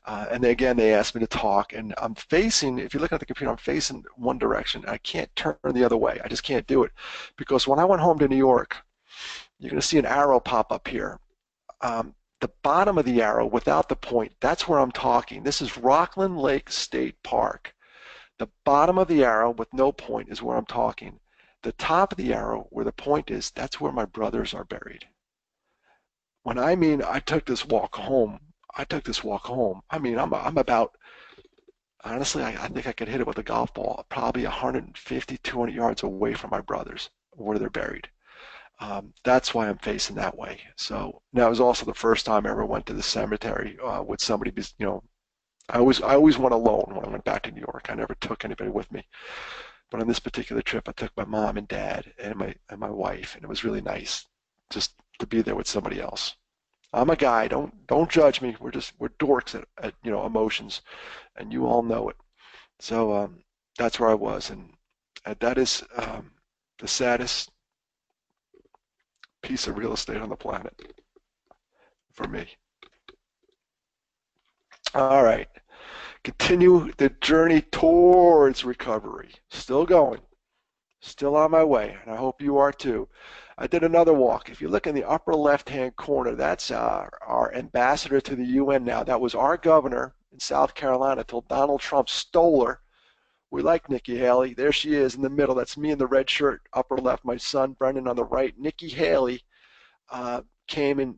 And then again, they asked me to talk, and I'm facing, if you look at the computer, I'm facing one direction. I can't turn the other way. I just can't do it. Because when I went home to New York, you're going to see an arrow pop up here. The bottom of the arrow without the point, that's where I'm talking. This is Rockland Lake State Park. The bottom of the arrow with no point is where I'm talking. The top of the arrow where the point is, that's where my brothers are buried. When I mean I took this walk home, I mean, I'm about, honestly, I think I could hit it with a golf ball, probably 150, 200 yards away from my brothers where they're buried. That's why I'm facing that way. So that was also the first time I ever went to the cemetery with somebody. I always went alone when I went back to New York. I never took anybody with me. But on this particular trip, I took my mom and dad and my wife, and it was really nice just to be there with somebody else. I'm a guy. Don't judge me. We're dorks at emotions, and you all know it. So that's where I was, and that is the saddest piece of real estate on the planet for me. All right, continue the journey towards recovery. Still going, still on my way, and I hope you are too. I did another walk. If you look in the upper left-hand corner, that's our ambassador to the UN now. That was our governor in South Carolina till Donald Trump stole her. We like Nikki Haley. There she is in the middle. That's me in the red shirt, upper left. My son Brendan on the right. Nikki Haley came and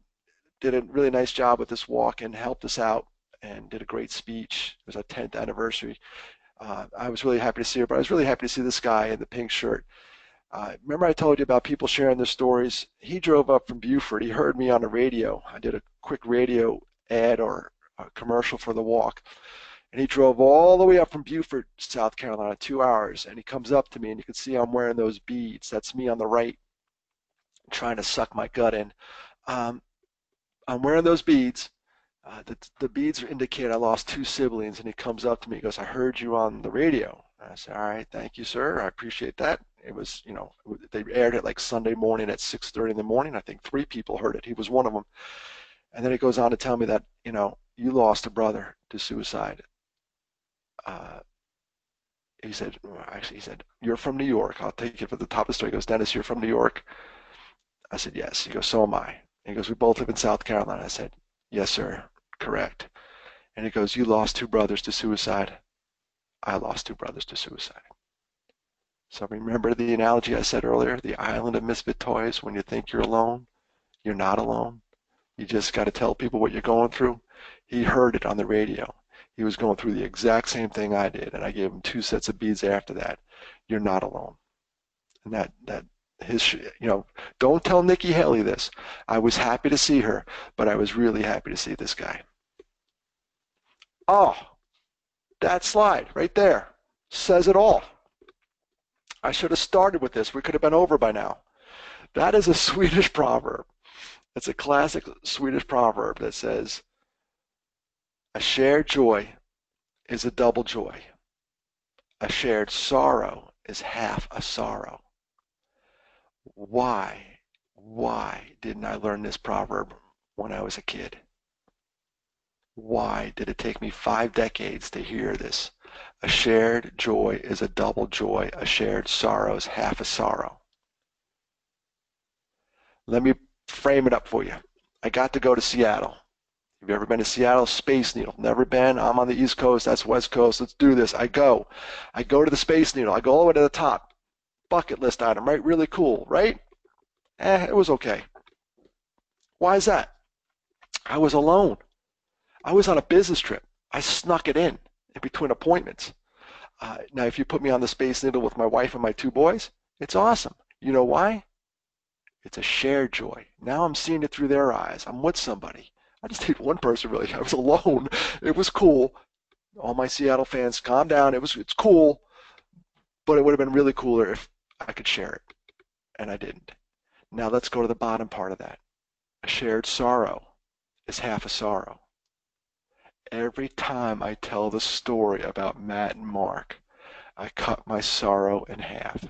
did a really nice job with this walk and helped us out and did a great speech. It was our 10th anniversary. I was really happy to see her, but I was really happy to see this guy in the pink shirt. Remember I told you about people sharing their stories? He drove up from Beaufort. He heard me on the radio. I did a quick radio ad or a commercial for the walk. And he drove all the way up from Beaufort, South Carolina, 2 hours. And he comes up to me, and you can see I'm wearing those beads. That's me on the right, trying to suck my gut in. I'm wearing those beads. The beads indicate I lost 2 siblings. And he comes up to me. He goes, "I heard you on the radio." And I said, "All right, thank you, sir. I appreciate that." It was, they aired it like Sunday morning at 6:30 in the morning. I think 3 people heard it. He was one of them. And then he goes on to tell me that, you lost a brother to suicide. Uh, he said, "You're from New York." I'll take it for the top of the story. He goes, "Dennis, you're from New York?" I said, "Yes." He goes, "So am I." He goes, "We both live in South Carolina." I said, "Yes, sir. Correct." And he goes, "You lost 2 brothers to suicide." I lost 2 brothers to suicide. So remember the analogy I said earlier, the island of misfit toys. When you think you're alone, you're not alone. You just got to tell people what you're going through. He heard it on the radio. He was going through the exact same thing I did, and I gave him 2 sets of beads after that. You're not alone. And that his, don't tell Nikki Haley this. I was happy to see her, but I was really happy to see this guy. Oh, that slide right there says it all. I should have started with this. We could have been over by now. That is a Swedish proverb. It's a classic Swedish proverb that says, "A shared joy is a double joy. A shared sorrow is half a sorrow." Why didn't I learn this proverb when I was a kid? Why did it take me 5 decades to hear this? A shared joy is a double joy. A shared sorrow is half a sorrow. Let me frame it up for you. I got to go to Seattle. Have you ever been to Seattle? Space Needle. Never been. I'm on the East Coast. That's West Coast. Let's do this. I go to the Space Needle. I go all the way to the top. Bucket list item, right? Really cool, right? It was okay. Why is that? I was alone. I was on a business trip. I snuck it in between appointments. Now, if you put me on the Space Needle with my wife and my 2 boys, it's awesome. You know why? It's a shared joy. Now I'm seeing it through their eyes. I'm with somebody. I just need one person, really. I was alone. It was cool. All my Seattle fans, calm down. It's cool, but it would have been really cooler if I could share it, and I didn't. Now let's go to the bottom part of that. A shared sorrow is half a sorrow. Every time I tell the story about Matt and Mark, I cut my sorrow in half.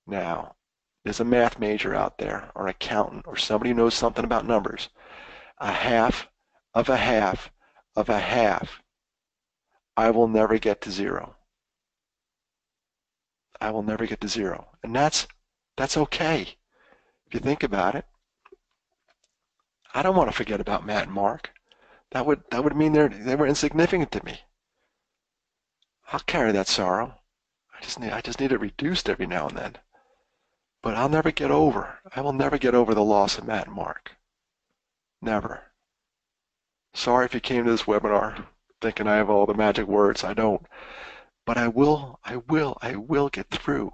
Now, there's a math major out there, or an accountant, or somebody who knows something about numbers. A half of a half of a half. I will never get to zero. I will never get to zero. And that's okay. If you think about it, I don't want to forget about Matt and Mark. That would mean they were insignificant to me. I'll carry that sorrow. I just need it reduced every now and then. But I will never get over the loss of Matt and Mark. Never. Sorry if you came to this webinar thinking I have all the magic words. I don't. But I will get through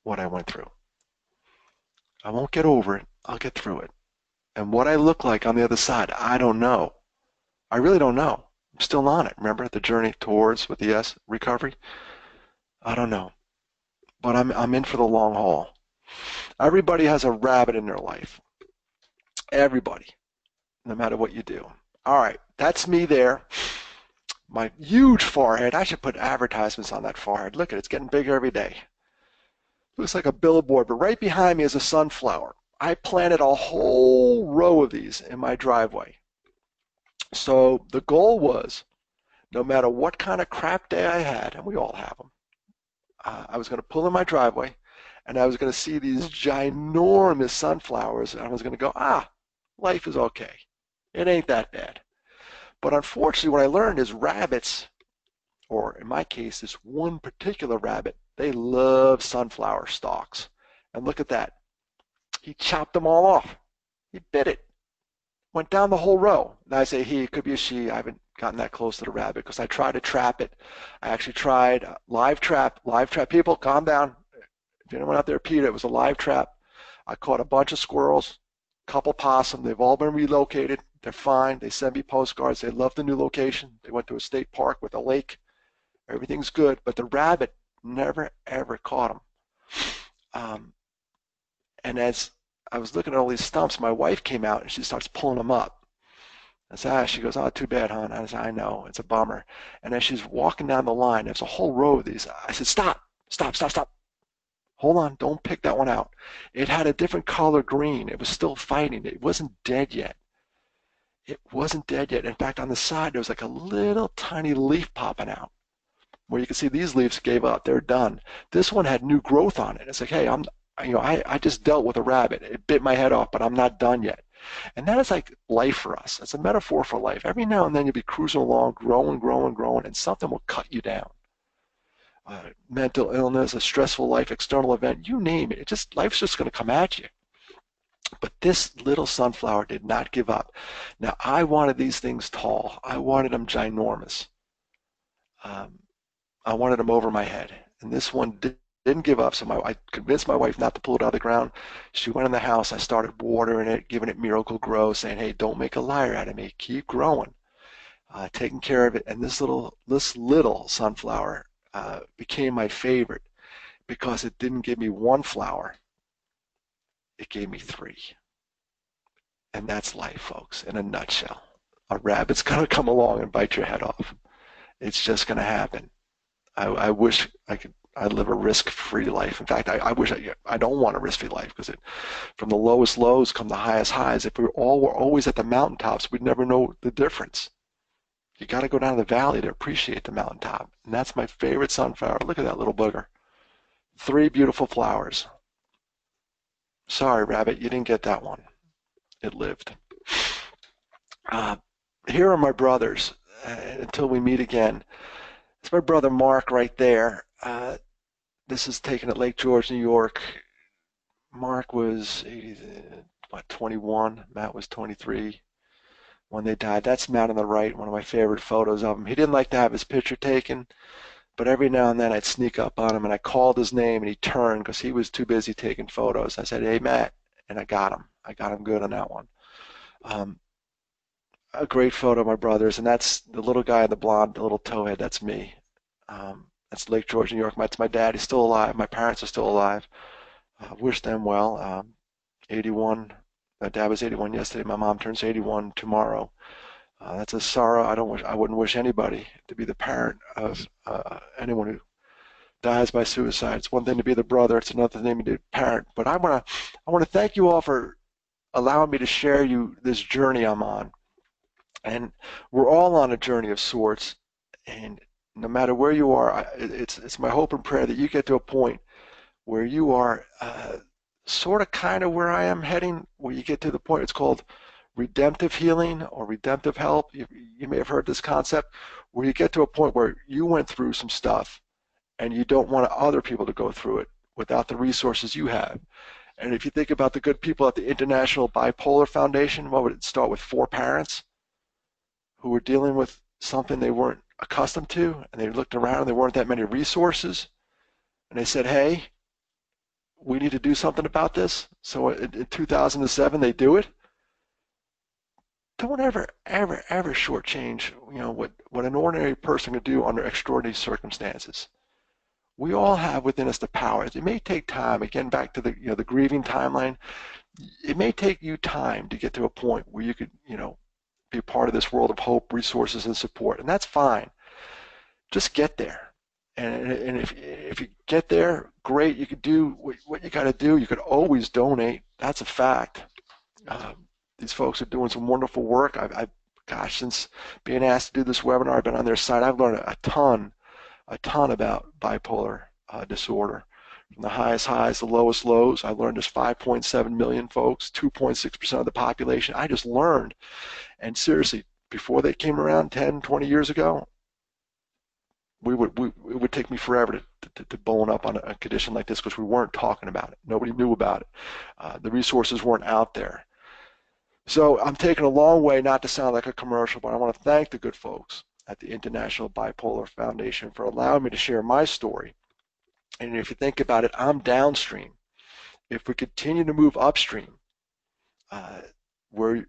what I went through. I won't get over it. I'll get through it. And what I look like on the other side, I don't know. I really don't know. I'm still on it. Remember the journey towards, with the S, recovery? I don't know, but I'm in for the long haul. Everybody has a rabbit in their life. Everybody, no matter what you do. All right, that's me there. My huge forehead. I should put advertisements on that forehead. Look at it, it's getting bigger every day. Looks like a billboard, but right behind me is a sunflower. I planted a whole row of these in my driveway. So the goal was, no matter what kind of crap day I had, and we all have them, I was going to pull in my driveway and I was going to see these ginormous sunflowers and I was going to go, life is okay. It ain't that bad. But unfortunately, what I learned is rabbits, or in my case, this one particular rabbit, they love sunflower stalks. And look at that. He chopped them all off. He bit it. Went down the whole row. Now I say he, it could be a she. I haven't gotten that close to the rabbit because I tried to trap it. I actually tried live trap. Live trap. People, calm down. If anyone out there peed, it was a live trap. I caught a bunch of squirrels, a couple possum. They've all been relocated. They're fine. They send me postcards. They love the new location. They went to a state park with a lake. Everything's good. But the rabbit never, ever caught them. And as I was looking at all these stumps, my wife came out and she starts pulling them up. I said, she goes, too bad, hon. I said, I know, it's a bummer. And as she's walking down the line, there's a whole row of these. I said, stop, stop, stop, stop. Hold on, don't pick that one out. It had a different color green. It was still fighting. It wasn't dead yet. It wasn't dead yet. In fact, on the side, there was like a little tiny leaf popping out where you can see these leaves gave up. They're done. This one had new growth on it. It's like, hey, I just dealt with a rabbit. It bit my head off, but I'm not done yet. And that is like life for us. It's a metaphor for life. Every now and then you'll be cruising along, growing, growing, growing, and something will cut you down. Mental illness, a stressful life, external event, you name it. Life's just going to come at you. But this little sunflower did not give up. Now, I wanted these things tall. I wanted them ginormous. Um, I wanted them over my head. And this one didn't give up, so I convinced my wife not to pull it out of the ground. She went in the house. I started watering it, giving it Miracle Grow, saying, hey, don't make a liar out of me. Keep growing, taking care of it. And this little sunflower became my favorite because it didn't give me one flower. It gave me three. And that's life, folks, in a nutshell. A rabbit's going to come along and bite your head off. It's just going to happen. I wish I live a risk-free life. In fact, I wish I don't want a risk-free life because from the lowest lows come the highest highs. If we all were always at the mountaintops, we'd never know the difference. You got to go down to the valley to appreciate the mountaintop. And that's my favorite sunflower. Look at that little booger. Three beautiful flowers. Sorry, rabbit, you didn't get that one. It lived. Uh, Here are my brothers. Until we meet again. It's my brother Mark right there. This is taken at Lake George, New York. Mark was 21. Matt was 23 when they died. That's Matt on the right, one of my favorite photos of him. He didn't like to have his picture taken, but every now and then I'd sneak up on him and I called his name and he turned because he was too busy taking photos. I said, hey, Matt, and I got him. I got him good on that one. A great photo of my brothers, and that's the little guy in the blonde, the little towhead, that's me. That's Lake George, New York. That's my dad. He's still alive. My parents are still alive. Wish them well. 81. My dad was 81 yesterday. My mom turns 81 tomorrow. That's a sorrow I wouldn't wish anybody to be the parent of anyone who dies by suicide. It's one thing to be the brother. It's another thing to be the parent. But I want to thank you all for allowing me to share this journey I'm on. And we're all on a journey of sorts. And no matter where you are, it's my hope and prayer that you get to a point where you are sort of kind of where I am heading, where you get to the point, it's called redemptive healing or redemptive help. You may have heard this concept, where you get to a point where you went through some stuff and you don't want other people to go through it without the resources you have. And if you think about the good people at the International Bipolar Foundation, what would it start with? 4 parents who were dealing with something they weren't accustomed to, and they looked around and there weren't that many resources, and they said, hey, we need to do something about this. So in 2007 they do it. Don't ever shortchange what an ordinary person could do under extraordinary circumstances. We all have within us the powers. It may take time. Again, back to the the grieving timeline. It may take you time to get to a point where you could be part of this world of hope, resources, and support, and that's fine. Just get there. And if you get there, great. You could do what you got to do. You could always donate. That's a fact. These folks are doing some wonderful work. Gosh, since being asked to do this webinar, I've been on their site. I've learned a ton about bipolar disorder. From the highest highs, the lowest lows. I learned there's 5.7 million folks, 2.6% of the population. I just learned. And seriously, before they came around 10, 20 years ago, it would take me forever to bone up on a condition like this because we weren't talking about it. Nobody knew about it. The resources weren't out there. So I'm taking a long way not to sound like a commercial, but I want to thank the good folks at the International Bipolar Foundation for allowing me to share my story. And if you think about it, I'm downstream. If we continue to move upstream, uh, where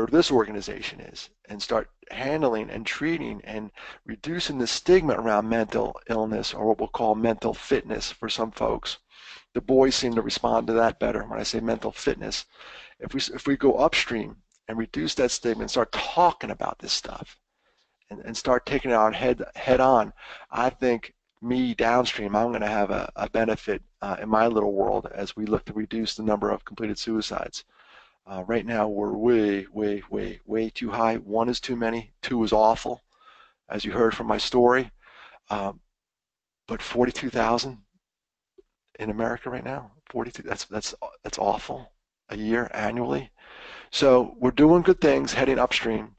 this organization is, and start handling and treating and reducing the stigma around mental illness, or what we'll call mental fitness for some folks. The boys seem to respond to that better when I say mental fitness. If we go upstream and reduce that stigma and start talking about this stuff and start taking it on head on, I think me downstream, I'm going to have a benefit in my little world as we look to reduce the number of completed suicides. Right now, we're way too high. 1 is too many. 2 is awful, as you heard from my story. But 42,000 in America right now, 42. That's awful. A year annually. So we're doing good things heading upstream.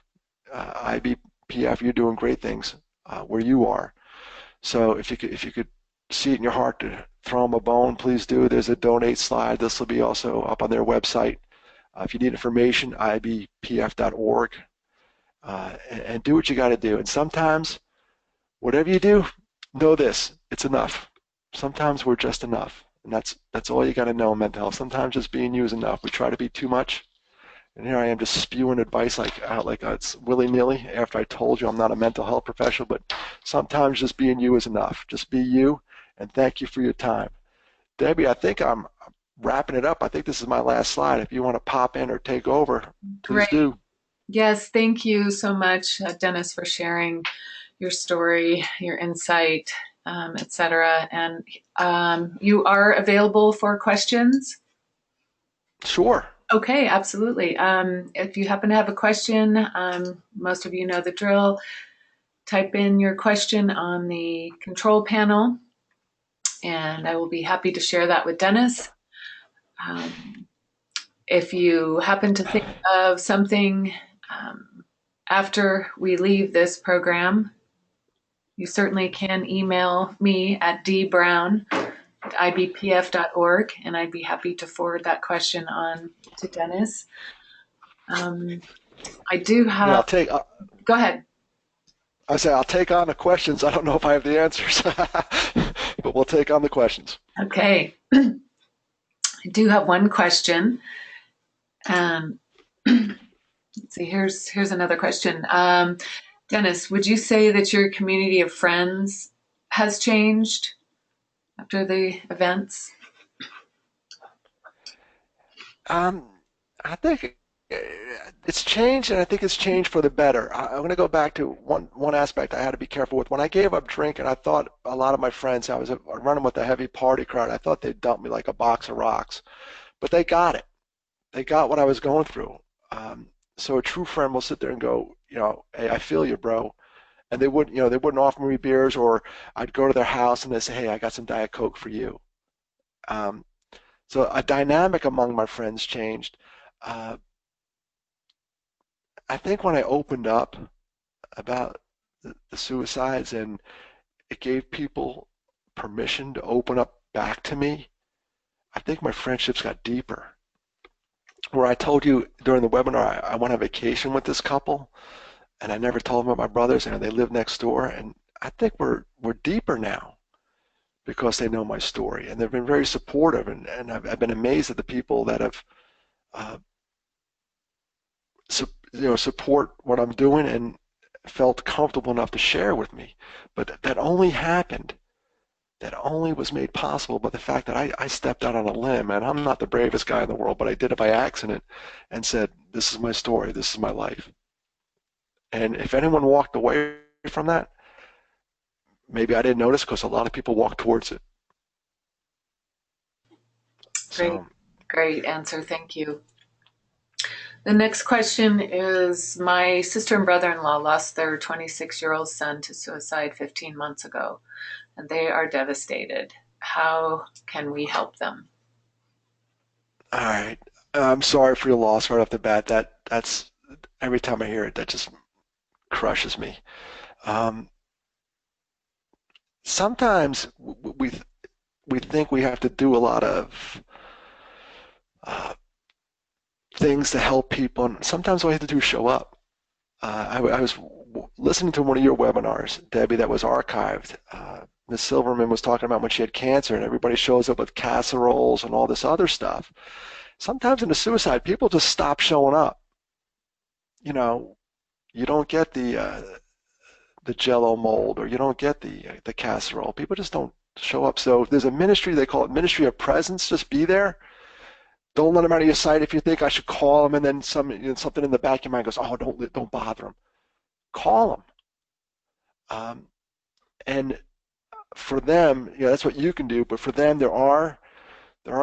IBPF, you're doing great things where you are. So if you could see it in your heart to throw them a bone, please do. There's a donate slide. This will be also up on their website. If you need information, ibpf.org, and do what you got to do. And sometimes, whatever you do, know this: it's enough. Sometimes we're just enough, and that's all you got to know in mental health. Sometimes just being you is enough. We try to be too much, and here I am just spewing advice like it's willy-nilly after I told you I'm not a mental health professional. But sometimes just being you is enough. Just be you, and thank you for your time. Debbie, I think I'm wrapping it up. I think this is my last slide. If you want to pop in or take over, please Great. do. Yes, thank you so much, Dennis, for sharing your story, your insight, etc. And you are available for questions? Sure. Okay, absolutely. If you happen to have a question, most of you know the drill. Type in your question on the control panel, and I will be happy to share that with Dennis. Um, if you happen to think of something after we leave this program, you certainly can email me at dbrown@ibpf.org, and I'd be happy to forward that question on to Dennis. I do Yeah, have, go ahead. I'll take on the questions. I don't know if I have the answers, but we'll take on the questions. Okay. I do have one question. Let's see, here's another question. Dennis, would you say that your community of friends has changed after the events? Um, I think it's changed, and I think it's changed for the better. I'm going to go back to one aspect I had to be careful with. When I gave up drinking, I thought a lot of my friends, I was running with a heavy party crowd. I thought they'd dump me like a box of rocks, but they got it. They got what I was going through. So a true friend will sit there and go, hey, I feel you, bro. And they wouldn't offer me beers, or I'd go to their house and they say, hey, I got some Diet Coke for you. Um, so a dynamic among my friends changed. Uh, I think when I opened up about the suicides, and it gave people permission to open up back to me, I think my friendships got deeper. Where I told you during the webinar, I went on vacation with this couple, and I never told them about my brothers, and they live next door, and I think we're deeper now because they know my story, and they've been very supportive, and I've been amazed at the people that have uh, support what I'm doing and felt comfortable enough to share with me. But that only happened that only was made possible by the fact that I stepped out on a limb, and I'm not the bravest guy in the world, but I did it by accident and said, this is my story, this is my life. And if anyone walked away from that, maybe I didn't notice because a lot of people walked towards it. Great, So, great answer. Thank you. The next question is, my sister and brother-in-law lost their 26-year-old son to suicide 15 months ago, and they are devastated. How can we help them? all right. I'm sorry for your loss right off the bat. That's every time I hear it, that just crushes me. Um, sometimes we think we have to do a lot of uh, things to help people, and sometimes all you have to do is show up. I was listening to one of your webinars, Debbie, that was archived. Ms. Silverman was talking about when she had cancer, and everybody shows up with casseroles and all this other stuff. Sometimes in a suicide, people just stop showing up. You know, you don't get the Jello mold, or you don't get the casserole. People just don't show up. So there's a ministry, they call it Ministry of Presence. Just be there. Don't let them out of your sight. If you think I should call them, and then something in the back of your mind goes, oh, don't bother them. Call them. And for them, that's what you can do. But for them, there are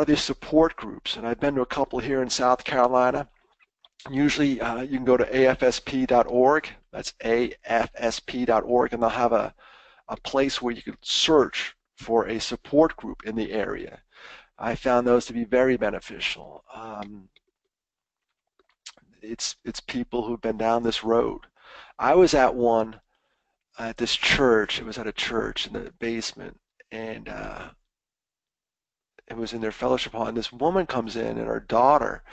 these support groups, and I've been to a couple here in South Carolina. Usually, you can go to afsp.org. That's afsp.org, and they'll have a place where you can search for a support group in the area. I found those to be very beneficial. It's people who've been down this road. I was at one at this church. It was at a church in the basement, and it was in their fellowship hall. And this woman comes in, and her daughter,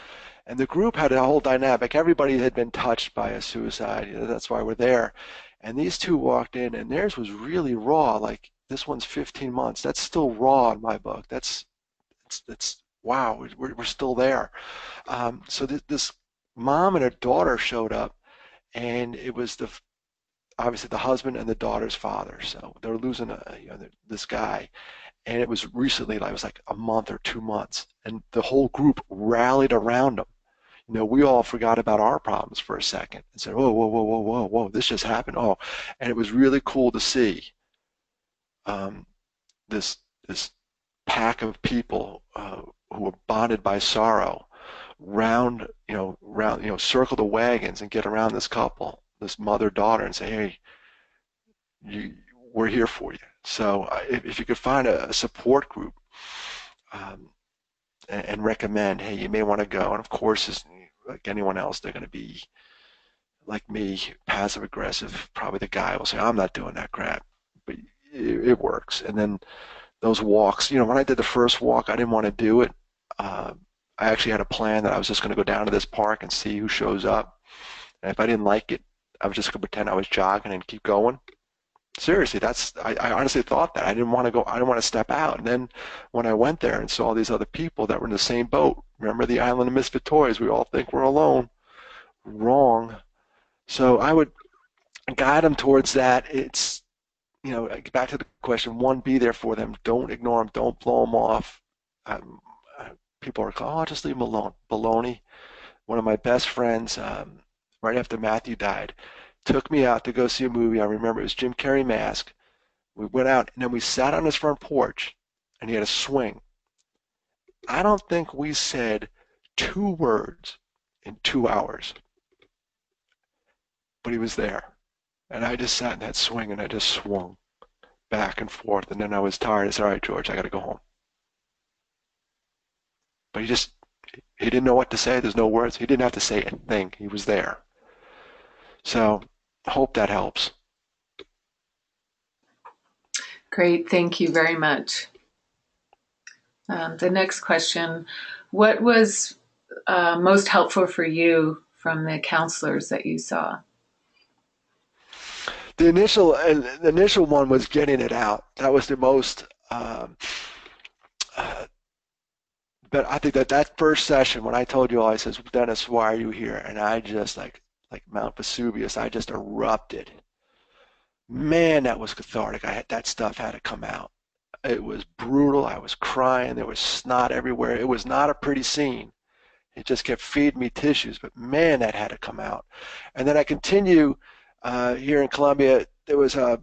and the group had a whole dynamic. Everybody had been touched by a suicide. That's why we're there. And these two walked in, and theirs was really raw. Like, this one's 15 months. That's still raw in my book. It's wow. We're still there. So this mom and her daughter showed up, and it was obviously the husband and the daughter's father. So they were losing this guy, and it was recently, like, it was like a month or 2 months, and the whole group rallied around him. We all forgot about our problems for a second and said, whoa, whoa, whoa, whoa, whoa, whoa, this just happened. Oh, and it was really cool to see um, this this pack of people who were bonded by sorrow circle the wagons and get around this couple, this mother-daughter, and say, hey, you, we're here for you. So if you could find a support group, um, and recommend, hey, you may want to go. And of course, like anyone else, they're going to be like me, passive aggressive. Probably the guy will say, I'm not doing that crap, but it works. And then those walks, when I did the first walk, I didn't want to do it. Uh, I actually had a plan that I was just going to go down to this park and see who shows up. And if I didn't like it, I was just going to pretend I was jogging and keep going. Seriously, I honestly thought that. I didn't want to go, I didn't want to step out. And then when I went there and saw these other people that were in the same boat, remember the island of misfit toys, we all think we're alone. Wrong. So I would guide them towards that. It's, back to the question, one, be there for them. Don't ignore them. Don't blow them off. Um, People are like, oh, just leave them alone. Baloney. One of my best friends, right after Matthew died, took me out to go see a movie. I remember it was Jim Carrey Mask. We went out, and then we sat on his front porch, and he had a swing. I don't think we said 2 words in 2 hours, but he was there. And I just sat in that swing, and I just swung back and forth. And then I was tired. I said, all right, George, I got to go home. But he didn't know what to say. There's no words. He didn't have to say a thing. He was there. So hope that helps. Great, thank you very much. The next question, what was most helpful for you from the counselors that you saw? The initial one was getting it out. That was the most. Uh, but I think that first session when I told you all, I says, Dennis, why are you here? And I just like Mount Vesuvius, I just erupted. Man, that was cathartic. That stuff had to come out. It was brutal. I was crying. There was snot everywhere. It was not a pretty scene. It just kept feeding me tissues, but man, that had to come out. And then I continue here in Columbia. There was one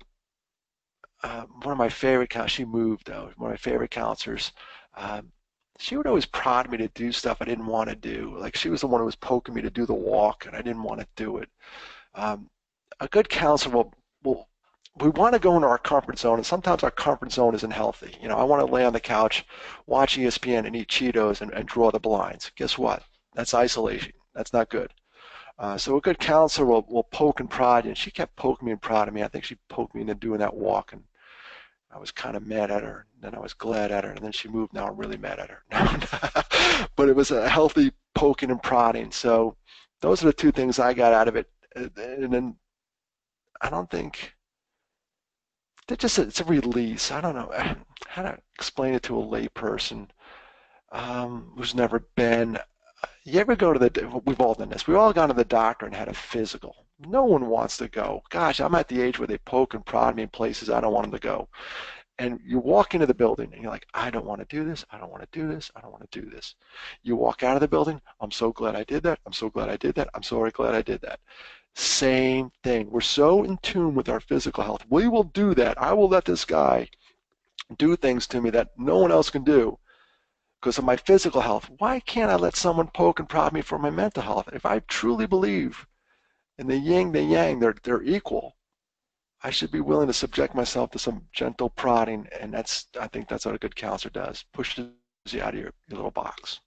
of my favorite counselors. She moved though. One of my favorite counselors. Um, she would always prod me to do stuff I didn't want to do. Like she was the one who was poking me to do the walk, and I didn't want to do it. Um, a good counselor will we want to go into our comfort zone, and sometimes our comfort zone isn't healthy. I want to lay on the couch, watch ESPN, and eat Cheetos and draw the blinds. Guess what? That's isolation. That's not good. So a good counselor will poke and prod, and she kept poking me and prodding me. I think she poked me into doing that walk, and I was kind of mad at her. And then I was glad at her, and then she moved. Now I'm really mad at her. But it was a healthy poking and prodding. So those are the two things I got out of it. And then I don't think it's a release. I don't know how to explain it to a lay person who's never been. You ever go to we've all done this. We've all gone to the doctor and had a physical. No one wants to go. Gosh, I'm at the age where they poke and prod me in places I don't want them to go. And you walk into the building and you're like, I don't want to do this. I don't want to do this. I don't want to do this. You walk out of the building. I'm so glad I did that. I'm so glad I did that. I'm so glad I did that. Same thing. We're so in tune with our physical health. We will do that. I will let this guy do things to me that no one else can do because of my physical health. Why can't I let someone poke and prod me for my mental health? If I truly believe in the yin, the yang, they're equal. I should be willing to subject myself to some gentle prodding, and I think that's what a good counselor does. Pushes you out of your little box.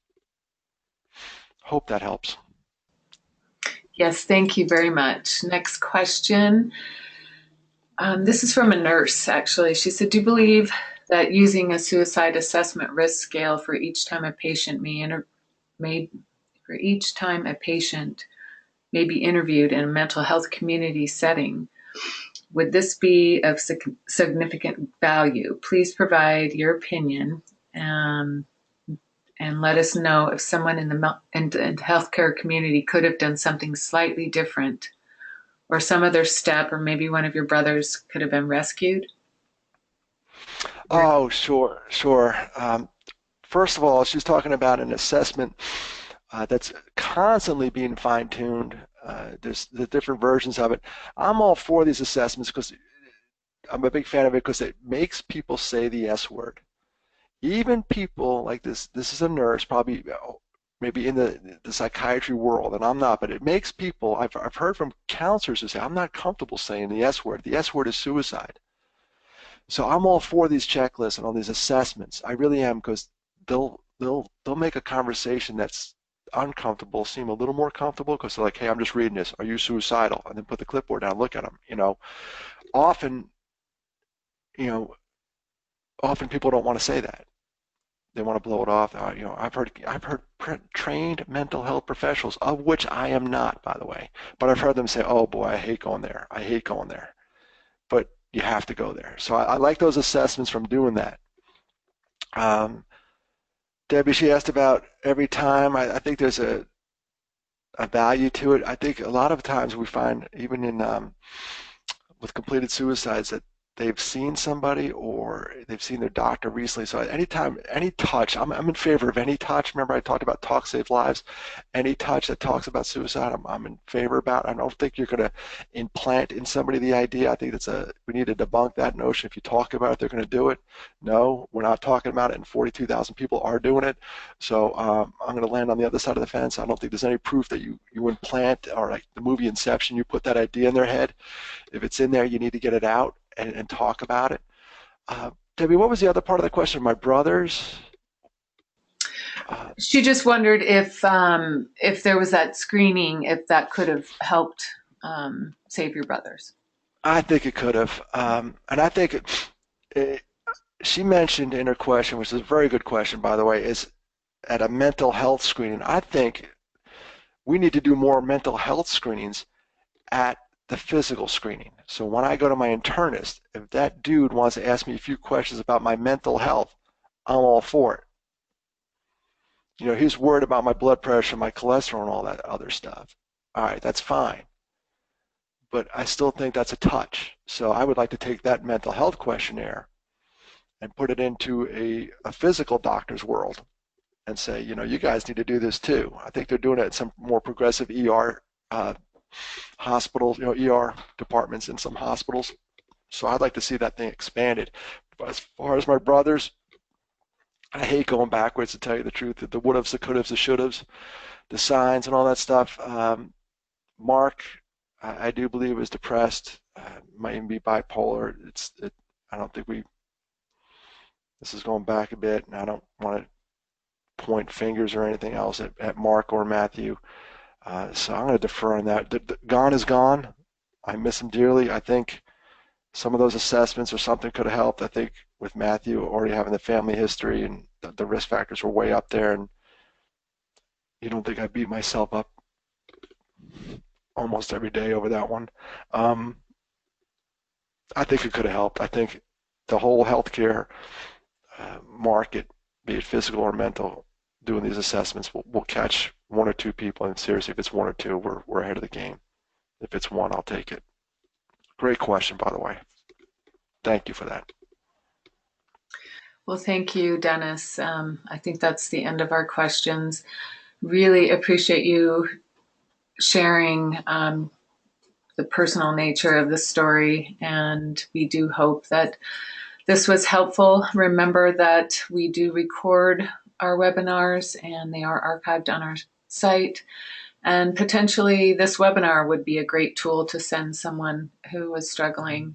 Hope that helps. Yes, thank you very much. Next question. This is from a nurse, actually. She said, do you believe that using a suicide assessment risk scale for each time a patient may be interviewed in a mental health community setting, would this be of significant value? Please provide your opinion and let us know if someone in the healthcare community could have done something slightly different or some other step, or maybe one of your brothers could have been rescued. Oh, sure, sure. First of all, she's talking about an assessment that's constantly being fine-tuned. There's the different versions of it. I'm all for these assessments because I'm a big fan of it because it makes people say the S word. Even people like this is a nurse, probably maybe in the psychiatry world, and I'm not, but it makes people, I've heard from counselors who say, I'm not comfortable saying the S word. The S word is suicide. So I'm all for these checklists and all these assessments. I really am because they'll make a conversation that's uncomfortable seem a little more comfortable because they're like, hey, I'm just reading this. Are you suicidal? And then put the clipboard down, look at them. Often, you know, often people don't want to say that. They want to blow it off. I've heard trained mental health professionals, of which I am not, by the way, but I've heard them say, oh boy, I hate going there. I hate going there. But you have to go there. So I like those assessments from doing that. Um, Debbie, she asked about every time. I think there's a value to it. I think a lot of times we find, even in with completed suicides, that they've seen somebody or they've seen their doctor recently. So anytime, any touch, I'm in favor of any touch. Remember I talked about Talk Save Lives? Any touch that talks about suicide, I'm in favor about. I don't think you're going to implant in somebody the idea. I think we need to debunk that notion. If you talk about it, they're going to do it. No, we're not talking about it, and 42,000 people are doing it. So I'm going to land on the other side of the fence. I don't think there's any proof that you implant, or like the movie Inception, you put that idea in their head. If it's in there, you need to get it out and talk about it. Debbie, what was the other part of the question? My brothers? She just wondered if there was that screening, if that could have helped save your brothers. I think it could have. And I think she mentioned in her question, which is a very good question, by the way, is at a mental health screening. I think we need to do more mental health screenings at the physical screening. So when I go to my internist, if that dude wants to ask me a few questions about my mental health, I'm all for it. He's worried about my blood pressure, my cholesterol, and all that other stuff. All right, that's fine. But I still think that's a touch. So I would like to take that mental health questionnaire and put it into a physical doctor's world and say, you guys need to do this too. I think they're doing it at some more progressive ER hospitals, ER departments in some hospitals. So I'd like to see that thing expanded. But as far as my brothers, I hate going backwards to tell you the truth. The would haves, the could haves, the should haves, the signs, and all that stuff. Mark, I do believe is depressed. Might even be bipolar. I don't think we. This is going back a bit, and I don't want to point fingers or anything else at Mark or Matthew. So I'm going to defer on that. Gone is gone. I miss him dearly. I think some of those assessments or something could have helped. I think with Matthew already having the family history and the risk factors were way up there, and you don't think I beat myself up almost every day over that one. Um, I think it could have helped. I think the whole healthcare market, be it physical or mental, doing these assessments will catch one or two people. And seriously, if it's one or two, we're ahead of the game. If it's one, I'll take it. Great question, by the way. Thank you for that. Well, thank you, Dennis. I think that's the end of our questions. Really appreciate you sharing the personal nature of the story, and we do hope that this was helpful. Remember that we do record our webinars and they are archived on our site. And potentially this webinar would be a great tool to send someone who is struggling.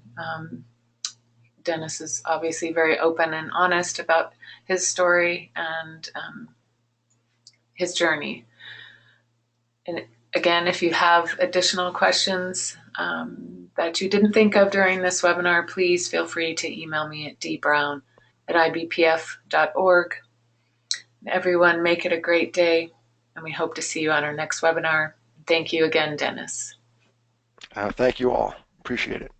Dennis is obviously very open and honest about his story and his journey. And again, if you have additional questions that you didn't think of during this webinar, please feel free to email me at dbrown@ibpf.org. Everyone, make it a great day, and we hope to see you on our next webinar. Thank you again, Dennis. Thank you all. Appreciate it.